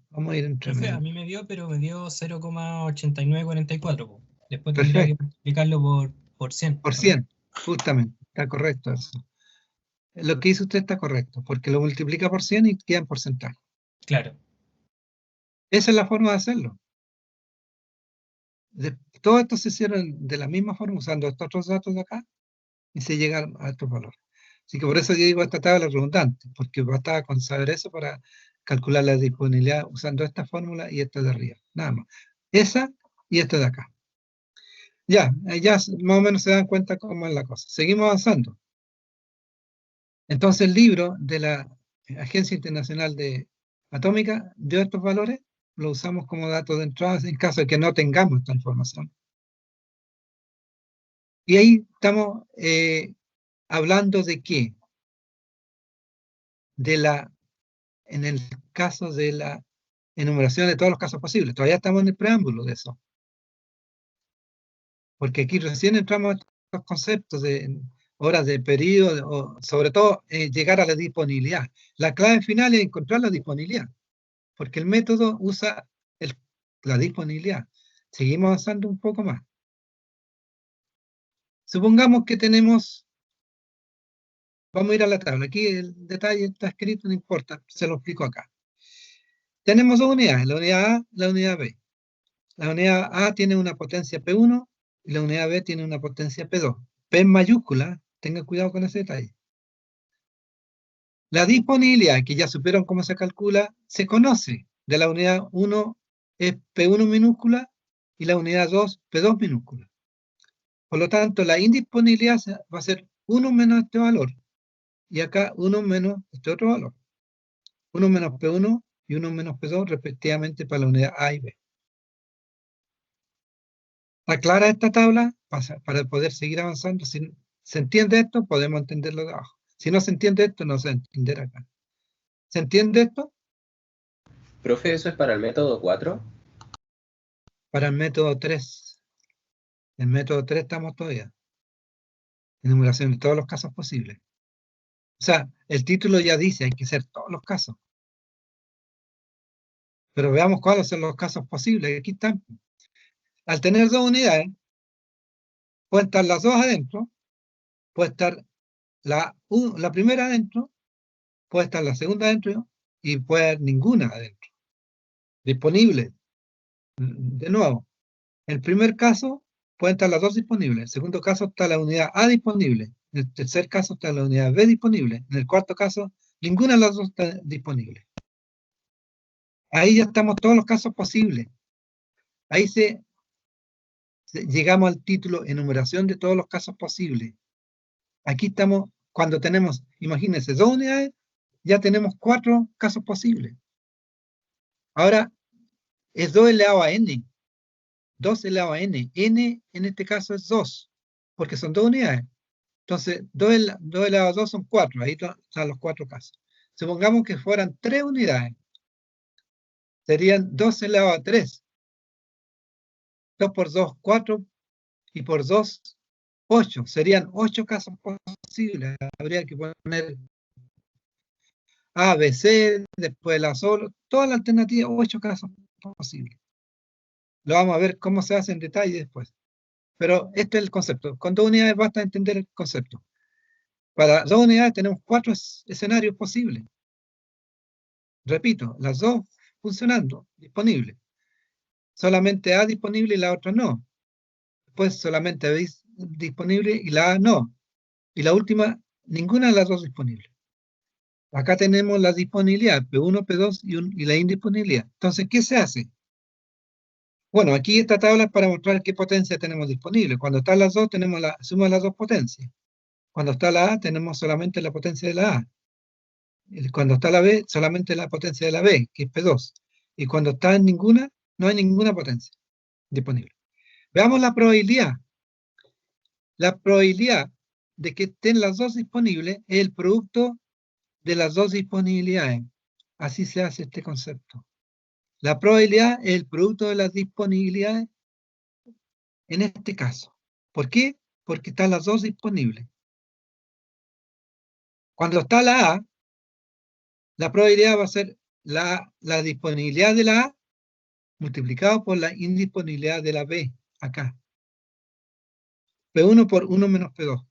Vamos a ir entre medio. A mí me dio, pero me dio 0,8944. Después tendría que multiplicarlo por 100. Por 100, justamente. Está correcto eso. Lo que hizo usted está correcto, porque lo multiplica por 100 y queda en porcentaje. Claro. Esa es la forma de hacerlo. Todo esto se hicieron de la misma forma, usando estos otros datos de acá, y se llegaron a estos valores. Así que por eso yo digo esta tabla redundante, porque bastaba con saber eso para calcular la disponibilidad usando esta fórmula y esta de arriba. Nada más. Esa y esta de acá. Ya más o menos se dan cuenta cómo es la cosa. Seguimos avanzando. Entonces el libro de la Agencia Internacional de Atómica dio estos valores lo usamos como dato de entrada en caso de que no tengamos esta información. Y ahí estamos hablando de qué? En el caso de la enumeración de todos los casos posibles. Todavía estamos en el preámbulo de eso. Porque aquí recién entramos a estos conceptos de horas de periodo, o sobre todo llegar a la disponibilidad. La clave final es encontrar la disponibilidad, porque el método usa la disponibilidad. Seguimos avanzando un poco más. Supongamos que tenemos, vamos a ir a la tabla, aquí el detalle está escrito, no importa, se lo explico acá. Tenemos dos unidades, la unidad A y la unidad B. La unidad A tiene una potencia P1 y la unidad B tiene una potencia P2. P en mayúscula, tengan cuidado con ese detalle. La disponibilidad, que ya supieron cómo se calcula, se conoce. De la unidad 1 es P1 minúscula y la unidad 2 P2 minúscula. Por lo tanto, la indisponibilidad va a ser 1 menos este valor. Y acá 1 menos este otro valor. 1 menos P1 y 1 menos P2 respectivamente para la unidad A y B. ¿Está clara esta tabla? Para poder seguir avanzando. Si se entiende esto, podemos entenderlo de abajo. Si no se entiende esto, no se va a entender acá. ¿Se entiende esto? Profe, ¿eso es para el método 4? Para el método 3. En el método 3 estamos todavía. Enumeración de todos los casos posibles. O sea, el título ya dice, hay que hacer todos los casos. Pero veamos cuáles son los casos posibles. Aquí están. Al tener dos unidades, pueden estar las dos adentro, puede estar la primera adentro, puede estar la segunda adentro y puede haber ninguna adentro. Disponible. De nuevo, en el primer caso pueden estar las dos disponibles. En el segundo caso está la unidad A disponible. En el tercer caso está la unidad B disponible. En el cuarto caso, ninguna de las dos está disponible. Ahí ya estamos todos los casos posibles. Ahí llegamos al título enumeración de todos los casos posibles. Aquí estamos, cuando tenemos, imagínense, dos unidades, ya tenemos 4 casos posibles. Ahora, es 2 elevado a n. 2 elevado a n. N en este caso es 2, porque son dos unidades. Entonces, 2 elevado a 2 son 4. Ahí están los 4 casos. Supongamos que fueran 3 unidades. Serían 2 elevado a 3. 2 por 2, 4. Y por 2, 8. Serían 8 casos posibles. Habría que poner A, B, C, después la solo. Toda la alternativa, 8 casos posibles. Lo vamos a ver cómo se hace en detalle después. Pero este es el concepto. Con 2 unidades basta entender el concepto. Para 2 unidades tenemos 4 escenarios posibles. Repito, las dos funcionando, disponibles. Solamente A disponible y la otra no. Después solamente B disponible y la A no. Y la última, ninguna de las dos disponible. Acá tenemos la disponibilidad, P1, P2 y la indisponibilidad. Entonces, ¿qué se hace? Bueno, aquí esta tabla es para mostrar qué potencia tenemos disponible. Cuando están las dos, tenemos la suma de las dos potencias. Cuando está la A, tenemos solamente la potencia de la A. Cuando está la B, solamente la potencia de la B, que es P2. Y cuando está en ninguna, no hay ninguna potencia disponible. Veamos la probabilidad. La probabilidad de que estén las dos disponibles es el producto de las dos disponibilidades. Así se hace este concepto. La probabilidad es el producto de las disponibilidades en este caso. ¿Por qué? Porque están las dos disponibles. Cuando está la A, la probabilidad va a ser la disponibilidad de la A multiplicado por la indisponibilidad de la B, acá. P1 por 1 menos P2.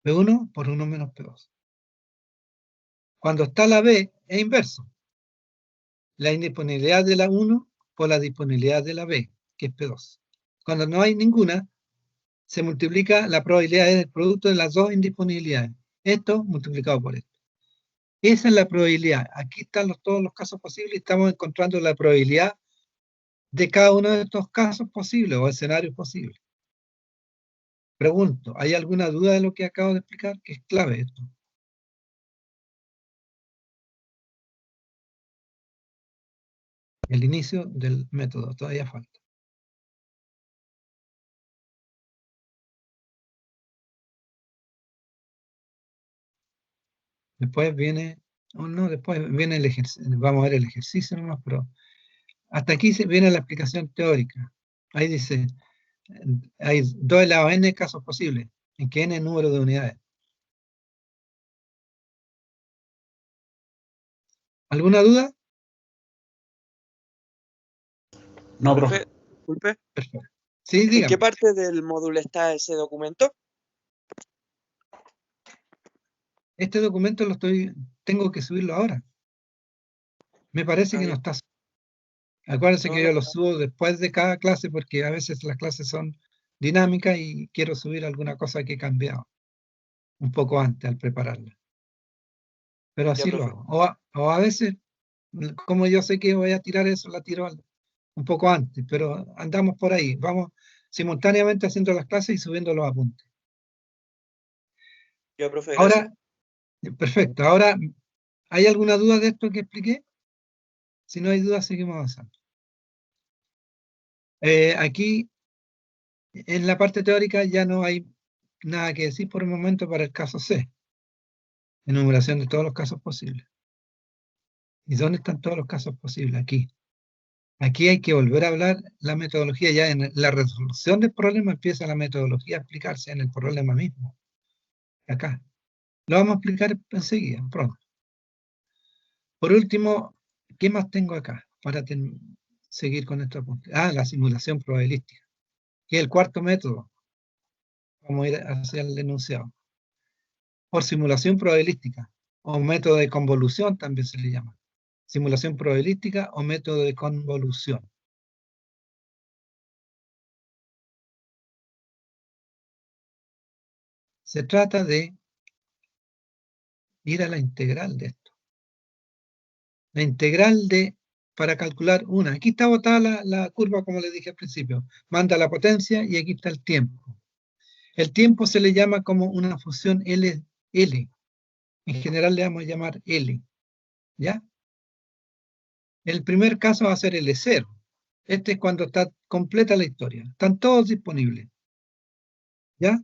P1 por 1 menos P2. Cuando está la B, es inverso. La indisponibilidad de la 1 por la disponibilidad de la B, que es P2. Cuando no hay ninguna, se multiplica la probabilidad del producto de las dos indisponibilidades. Esto multiplicado por esto. Esa es la probabilidad. Aquí están todos los casos posibles y estamos encontrando la probabilidad de cada uno de estos casos posibles o escenarios posibles. Pregunto, ¿hay alguna duda de lo que acabo de explicar? Que es clave esto. El inicio del método, todavía falta. Después viene, después viene el ejercicio, vamos a ver el ejercicio nomás, pero hasta aquí viene la explicación teórica. Ahí dice, hay 2 elevado a n casos posibles, en que n es número de unidades. ¿Alguna duda? No, profe. Disculpe. Perfecto. Sí, ¿En dígame. qué parte del módulo está ese documento? Este documento tengo que subirlo ahora. Me parece que no está. Acuérdense que yo lo subo después de cada clase porque a veces las clases son dinámicas y quiero subir alguna cosa que he cambiado un poco antes al prepararla. Pero así lo hago. O a veces, como yo sé que voy a tirar eso, la tiro un poco antes, pero andamos por ahí. Vamos simultáneamente haciendo las clases y subiendo los apuntes. Ya, profe, ahora, perfecto. Ahora, ¿hay alguna duda de esto que expliqué? Si no hay duda, seguimos avanzando. Aquí, en la parte teórica, ya no hay nada que decir por el momento para el caso C. Enumeración de todos los casos posibles. ¿Y dónde están todos los casos posibles? Aquí. Aquí hay que volver a hablar la metodología. Ya en la resolución del problema empieza la metodología a explicarse en el problema mismo. Acá. Lo vamos a explicar enseguida, pronto. Por último, ¿qué más tengo acá? Para seguir con estos apuntes. La simulación probabilística. Que es el cuarto método. Vamos a ir hacia el enunciado. Por simulación probabilística. O método de convolución también se le llama. Simulación probabilística o método de convolución. Se trata de ir a la integral de esto. La integral para calcular una. Aquí está botada la curva, como les dije al principio. Manda la potencia y aquí está el tiempo. El tiempo se le llama como una función L. En general le vamos a llamar L. ¿Ya? El primer caso va a ser L0. Este es cuando está completa la historia. Están todos disponibles. ¿Ya?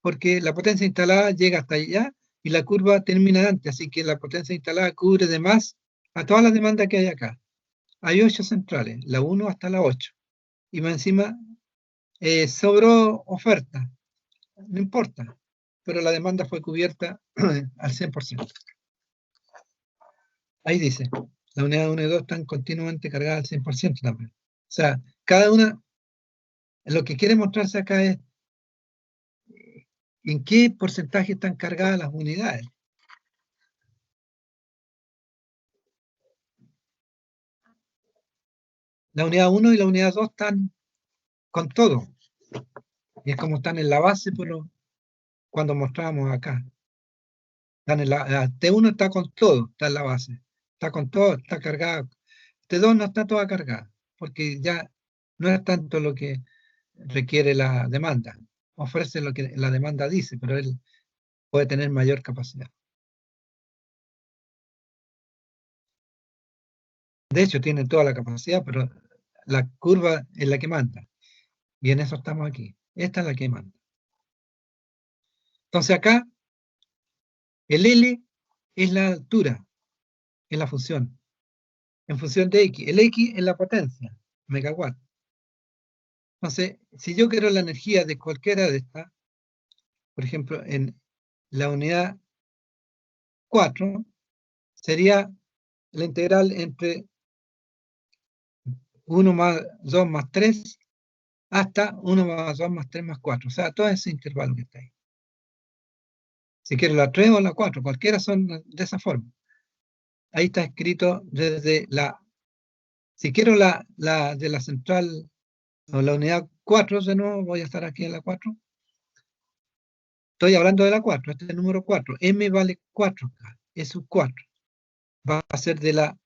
Porque la potencia instalada llega hasta allá y la curva termina antes, así que la potencia instalada cubre de más a todas las demandas que hay acá. Hay 8 centrales, la 1 hasta la 8. Y más encima sobró oferta. No importa, pero la demanda fue cubierta al 100%. Ahí dice, la unidad 1 y 2 están continuamente cargadas al 100% también. O sea, cada una, lo que quiere mostrarse acá es en qué porcentaje están cargadas las unidades. La unidad 1 y la unidad 2 están con todo. Y es como están en la base cuando mostrábamos acá. La T1 está con todo, está en la base. Está con todo, está cargada. T2 no está toda cargada, porque ya no es tanto lo que requiere la demanda. Ofrece lo que la demanda dice, pero él puede tener mayor capacidad. De hecho, tiene toda la capacidad, pero la curva es la que manda. Y en eso estamos aquí. Esta es la que manda. Entonces acá, el L es la altura, es la función. En función de X. El X es la potencia, megawatt. Entonces, si yo quiero la energía de cualquiera de estas, por ejemplo, en la unidad 4, sería la integral entre 1 más 2 más 3 hasta 1 más 2 más 3 más 4. O sea, todo ese intervalo que está ahí. Si quiero la 3 o la 4, cualquiera son de esa forma. Ahí está escrito desde si quiero la de la central o la unidad 4, de nuevo voy a estar aquí en la 4. Estoy hablando de la 4, este es el número 4. M vale 4, es un 4. Va a ser de la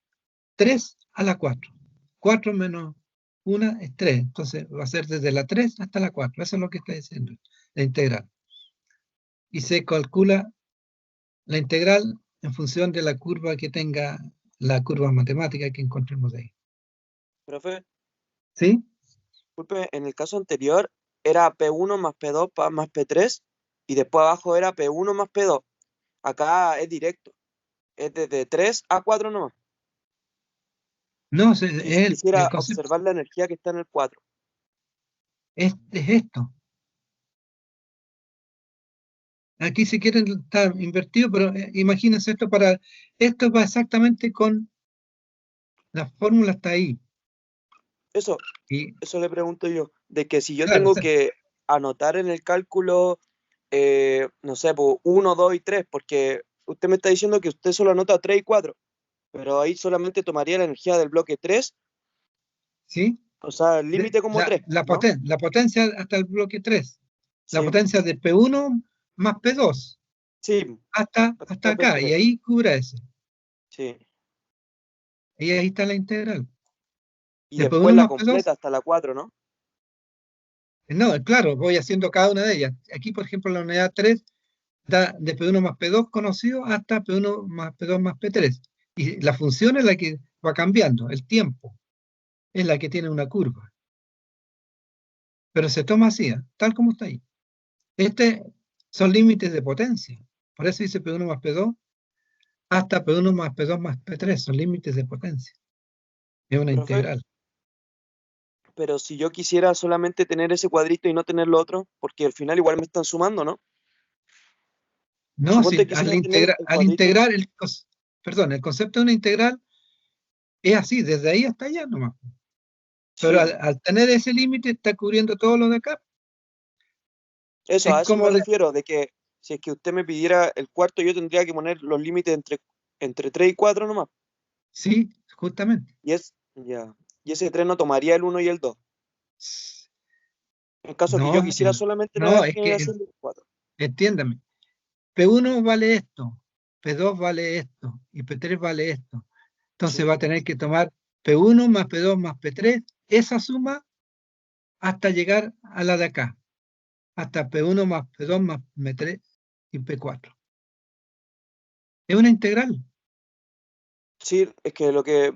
3 a la 4. 4 menos 1 es 3. Entonces va a ser desde la 3 hasta la 4. Eso es lo que está diciendo la integral. Y se calcula la integral en función de la curva que tenga, la curva matemática que encontremos ahí. Profe, ¿Sí? disculpe, en el caso anterior era P1 más P2 más P3 y después abajo era P1 más P2. Acá es directo. Es desde 3 a 4 nomás. No, es Y si el quisiera concepto. observar la energía que está en el 4. Es esto. Aquí si quieren está invertido, pero imagínense esto esto va exactamente con la fórmula está ahí. Eso Y le pregunto yo. De que si yo claro, tengo que anotar en el cálculo, no sé, 1, 2 y 3, porque usted me está diciendo que usted solo anota 3 y 4, pero ahí solamente tomaría la energía del bloque 3, ¿sí? o sea, el límite como 3, ¿no? La potencia hasta el bloque 3. La Sí, potencia de P1 más P2 sí, hasta acá. Y P3, ahí cubra ese. sí. Y ahí está la integral. Y De después P1 la más completa P2. hasta la 4, ¿no? No, claro, voy haciendo cada una de ellas. Aquí, por ejemplo, la unidad 3 da de P1 más P2 conocido hasta P1 más P2 más P3. Y la función es la que va cambiando, el tiempo es la que tiene una curva. Pero se toma así, tal como está ahí. Son límites de potencia. Por eso dice P1 más P2 hasta P1 más P2 más P3. Son límites de potencia. Es una Profe, integral. pero si yo quisiera solamente tener ese cuadrito y no tener lo otro, porque al final igual me están sumando, ¿no? No, Suponte si quisiera tener el al cuadrito. integrar, el concepto de una integral es así, desde ahí hasta allá nomás. Pero Sí, al tener ese límite está cubriendo todo lo de acá. eso, Es a eso me como refiero, de que si es que usted me pidiera el cuarto, yo tendría que poner los límites entre 3 y 4 nomás. sí, justamente. Ya. Y ese 3 no tomaría el 1 y el 2. En caso que yo No, quisiera solamente la no, es que generación del 4. entiéndame. P1 vale esto, P2 vale esto y P3 vale esto. Entonces Sí. va a tener que tomar P1 más P2 más P3, esa suma hasta llegar a la de acá, hasta P1 más P2 más P3 y P4. Es una integral. Sí, es que lo que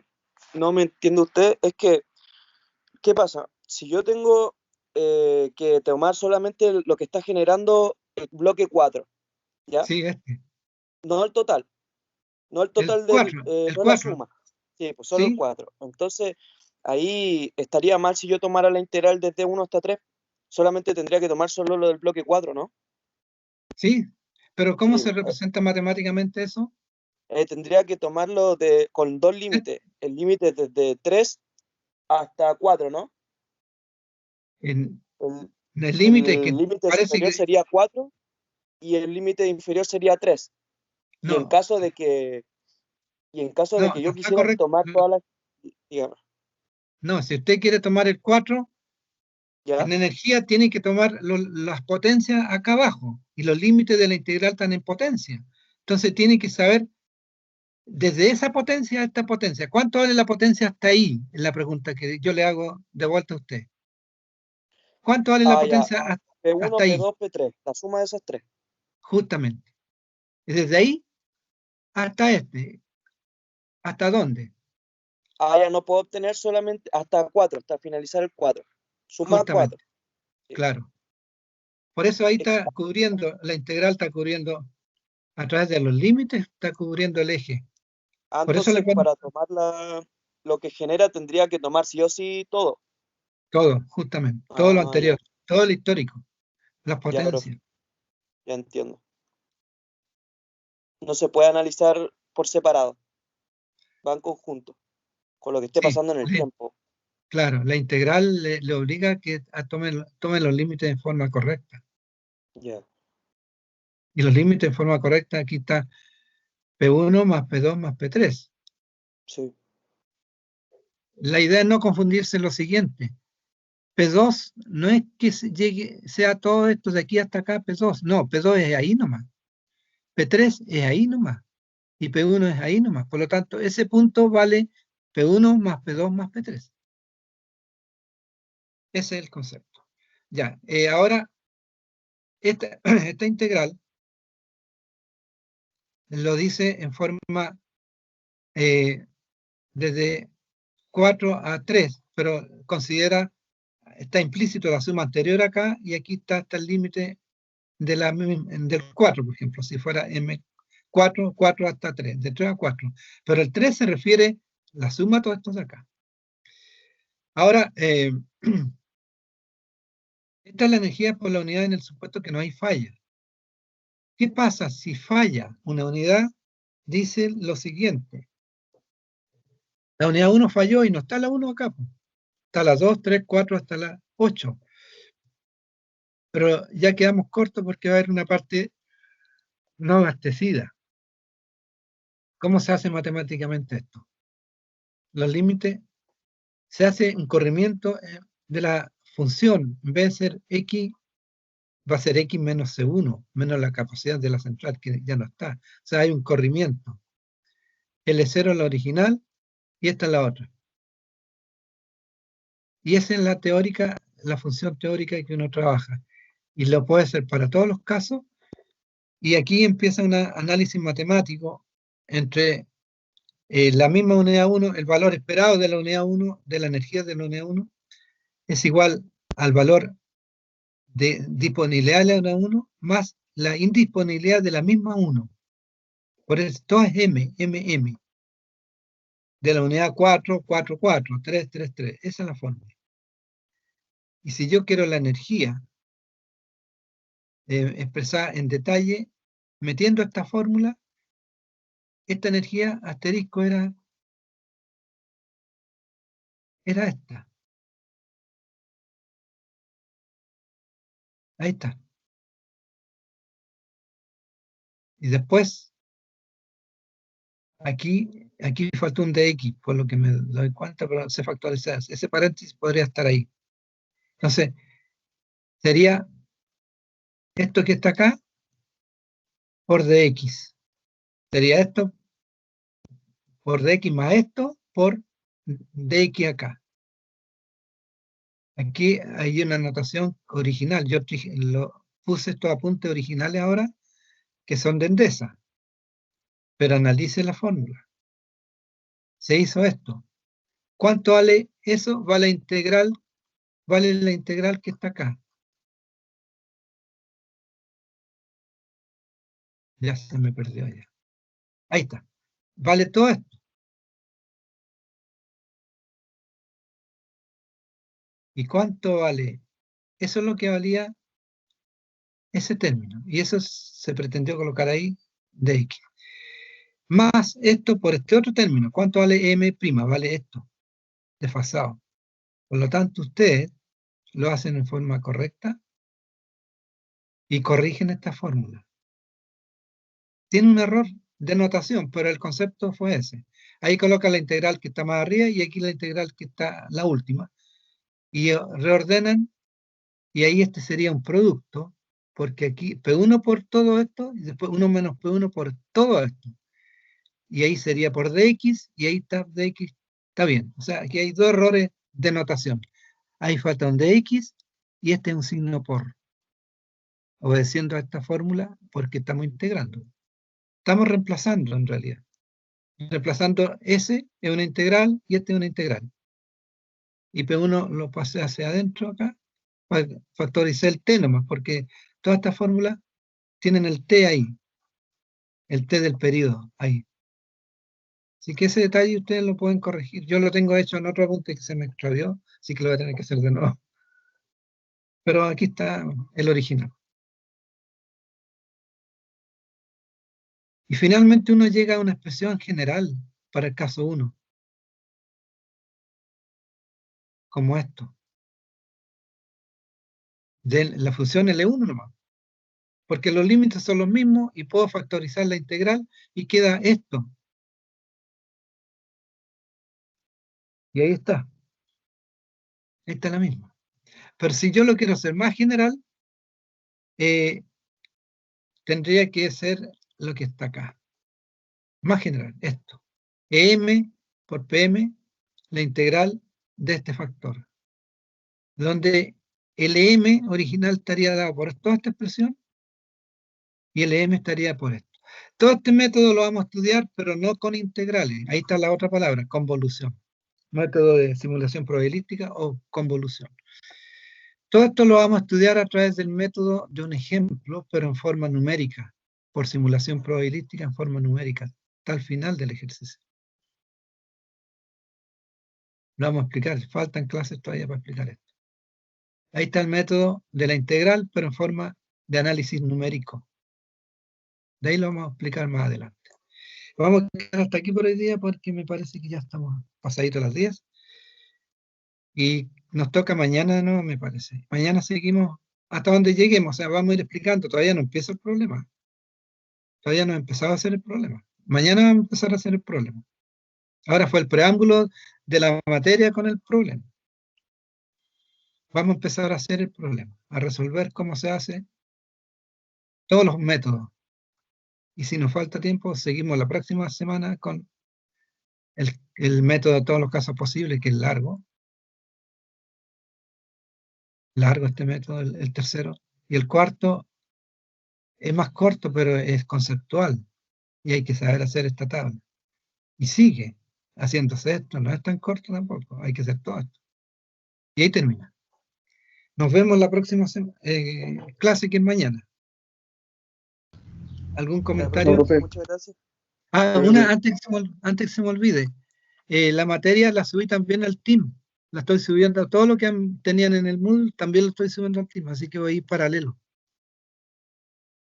no me entiende usted es que, ¿qué pasa? Si yo tengo que tomar solamente lo que está generando el bloque 4, ¿ya? Sí, No el total. No el el total 4, el no la 4, suma. Sí, pues solo el ¿sí? 4. Entonces, ahí estaría mal si yo tomara la integral desde 1 hasta 3. Solamente tendría que tomar solo lo del bloque 4, ¿no? Sí, pero ¿cómo Sí, se representa matemáticamente eso? tendría que tomarlo con dos límites. El límite desde 3 hasta 4, ¿no? En El el límite que límite parece superior que sería 4 y el límite inferior sería 3. Y en no, caso de que, no yo está quisiera correcto. tomar todas las, digamos, No, si usted quiere tomar el 4, ¿ya? en energía tiene que tomar las potencias acá abajo y los límites de la integral están en potencia. Entonces tiene que saber desde esa potencia a esta potencia. ¿Cuánto vale la potencia hasta ahí? Es la pregunta que yo le hago de vuelta a usted. ¿Cuánto vale la Ah, ya. potencia P1, hasta ahí? P2, P3, la suma de esas tres. Justamente. Y desde ahí hasta ¿Hasta dónde? Ah, ya no puedo obtener solamente hasta 4, hasta finalizar el 4. Suma 4. Justamente, claro. Por eso ahí está Exacto. cubriendo, la integral está cubriendo a través de los límites, está cubriendo el eje. Ah, Por eso le entonces ponen para tomar lo que genera tendría que tomar sí o sí todo. todo, justamente, todo lo Ah, ya, anterior, todo el histórico, las ya, profe, potencias. ya entiendo. No se puede analizar por separado, va en conjunto, con lo que esté Sí, pasando en el tiempo. claro, la integral le obliga a que tome los límites en forma correcta. Ya, Y los límites en forma correcta, aquí está P1 más P2 más P3. sí. La idea es no confundirse en lo siguiente. P2 no es que sea todo esto de aquí hasta acá P2, no, P2 es ahí nomás, P3 es ahí nomás y P1 es ahí nomás. Por lo tanto, ese punto vale P1 más P2 más P3. Ese es el concepto. Ya, ahora esta integral lo dice en forma desde 4 a 3, pero considera, está implícito la suma anterior acá, y aquí está el límite del 4, por ejemplo, si fuera M4, 4 hasta 3, de 3 a 4. Pero el 3 se refiere la suma de todos estos de acá. Ahora, esta es la energía por la unidad en el supuesto que no hay falla. ¿Qué pasa si falla una unidad? Dice lo siguiente. La unidad 1 falló y no está la 1 acá. Está la 2, 3, 4 hasta la 8. Pero ya quedamos cortos porque va a haber una parte no abastecida. ¿Cómo se hace matemáticamente esto? Los límites, se hace un corrimiento de la función. En vez de ser x, va a ser x menos C1, menos la capacidad de la central, que ya no está. O sea, hay un corrimiento. L0 es la original y esta es la otra. Y esa es la teórica, la función teórica que uno trabaja. Y lo puede hacer para todos los casos. Y aquí empieza un análisis matemático entre la misma unidad 1, el valor esperado de la unidad 1, de la energía de la unidad 1, es igual al valor de disponibilidad de la unidad 1 más la indisponibilidad de la misma 1. Por eso todo es M. De la unidad 4, 4, 4, 3, 3, 3. Esa es la fórmula. Y si yo quiero la energía expresada en detalle, metiendo esta fórmula, esta energía asterisco era esta. Ahí está. Y después, aquí faltó un dx, por lo que me doy cuenta, pero se factoriza. Ese paréntesis podría estar ahí. Entonces, sería esto que está acá por dx. Sería esto por dx más esto por dx acá. Aquí hay una anotación original. Yo puse estos apuntes originales ahora, que son de Endesa. Pero analice la fórmula. Se hizo esto. ¿Cuánto vale eso? Vale la integral que está acá. Ya se me perdió ya. Ahí está. Vale todo esto. ¿Y cuánto vale? Eso es lo que valía ese término. Y eso se pretendió colocar ahí de X. Más esto por este otro término. ¿Cuánto vale M'? Vale esto. Desfasado. Por lo tanto, ustedes lo hacen en forma correcta y corrigen esta fórmula. Tiene un error de notación, pero el concepto fue ese. Ahí coloca la integral que está más arriba y aquí la integral que está la última. Y reordenan, y ahí este sería un producto, porque aquí P1 por todo esto, y después 1 menos P1 por todo esto. Y ahí sería por dx, y ahí está dx, está bien. O sea, aquí hay dos errores de notación. Ahí falta un dx, y este es un signo por, obedeciendo a esta fórmula, porque estamos integrando. Estamos reemplazando en realidad. Reemplazando S es una integral y este es una integral. Y P1 lo pasé hacia adentro acá, factoricé el T nomás, porque todas estas fórmulas tienen el T ahí, el T del periodo ahí. Así que ese detalle ustedes lo pueden corregir. Yo lo tengo hecho en otro apunte que se me extravió, así que lo voy a tener que hacer de nuevo. Pero aquí está el original. Y finalmente uno llega a una expresión general para el caso 1. Como esto. De la función L1 nomás. Porque los límites son los mismos y puedo factorizar la integral y queda esto. Y ahí está. Esta es la misma. Pero si yo lo quiero hacer más general, tendría que ser lo que está acá. Más general, esto. M por PM, la integral de este factor. Donde el M original estaría dado por toda esta expresión y el M estaría por esto. Todo este método lo vamos a estudiar, pero no con integrales. Ahí está la otra palabra, convolución. método de simulación probabilística o convolución. Todo esto lo vamos a estudiar a través del método de un ejemplo, pero en forma numérica, por simulación probabilística en forma numérica, hasta el final del ejercicio. Lo vamos a explicar, faltan clases todavía para explicar esto. Ahí está el método de la integral, pero en forma de análisis numérico. De ahí lo vamos a explicar más adelante. Vamos a quedar hasta aquí por hoy día porque me parece que ya estamos pasaditos las 10. Y nos toca mañana, ¿no? Me parece. Mañana seguimos hasta donde lleguemos. O sea, vamos a ir explicando. Todavía no empieza el problema. Todavía no ha empezado a hacer el problema. Mañana vamos a empezar a hacer el problema. Ahora fue el preámbulo de la materia con el problema. Vamos a empezar a hacer el problema, a resolver cómo se hace todos los métodos. Y si nos falta tiempo, seguimos la próxima semana con el método de todos los casos posibles, que es largo. Largo este método, el tercero. Y el cuarto es más corto, pero es conceptual. Y hay que saber hacer esta tabla. Y sigue haciéndose esto. No es tan corto tampoco. Hay que hacer todo esto. Y ahí termina. Nos vemos la próxima clase, que es mañana. ¿Algún comentario? Muchas gracias. Antes que se me olvide. La materia la subí también al Team. La estoy subiendo, todo lo que tenían en el Moodle, también lo estoy subiendo al Team. Así que voy a ir paralelo.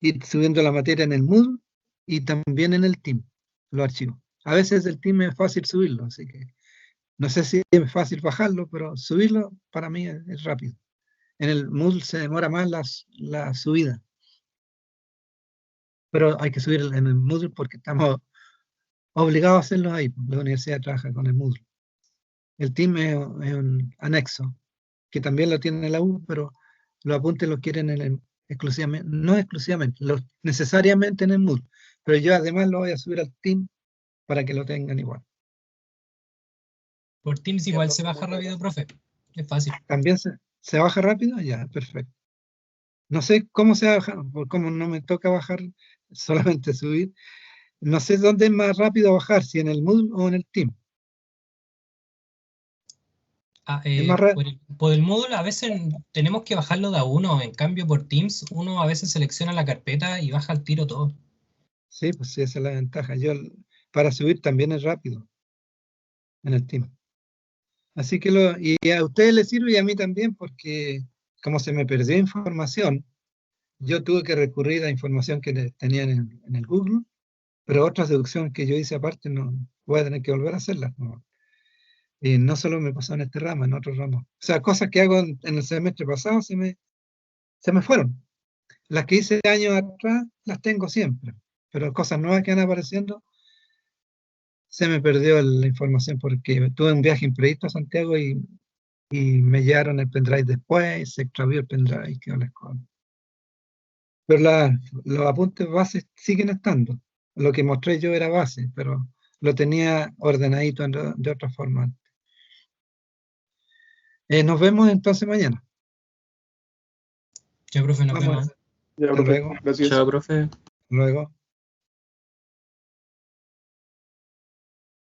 Ir subiendo la materia en el Moodle y también en el Team, los archivos. A veces el Team es fácil subirlo, así que no sé si es fácil bajarlo, pero subirlo para mí es rápido. En el Moodle se demora más la subida. Pero hay que subir en el Moodle porque estamos obligados a hacerlo ahí. La universidad trabaja con el Moodle. El Team es un anexo, que también lo tiene la U, pero los apuntes los quieren exclusivamente, no exclusivamente, necesariamente en el Moodle. Pero yo además lo voy a subir al Team para que lo tengan igual. Por Teams igual se baja rápido, profe. Es fácil. ¿También se baja rápido? Ya, perfecto. No sé cómo se baja, porque como no me toca bajar, solamente subir. No sé dónde es más rápido bajar, si en el Moodle o en el Team. Por el módulo a veces tenemos que bajarlo de a uno, en cambio por Teams uno a veces selecciona la carpeta y baja al tiro todo. Sí, pues sí, esa es la ventaja. Para subir también es rápido en el Team. Así que y a ustedes les sirve y a mí también, porque como se me perdió información, yo tuve que recurrir a información que tenían en el Google, pero otras deducciones que yo hice aparte no voy a tener que volver a hacerlas. Y no solo me pasó en este ramo, en otros ramos. O sea, cosas que hago en el semestre pasado se me fueron. Las que hice años atrás las tengo siempre, pero cosas nuevas que van apareciendo, se me perdió la información porque tuve un viaje imprevisto a Santiago y me llevaron el pendrive después, se extravió el pendrive, quedó la escuela. Pero los apuntes bases siguen estando. Lo que mostré yo era base, pero lo tenía ordenadito de otra forma. Nos vemos entonces mañana. Ya, profe, nos vemos. Ya, Hasta profe. luego. Gracias. Chao, profe. Luego.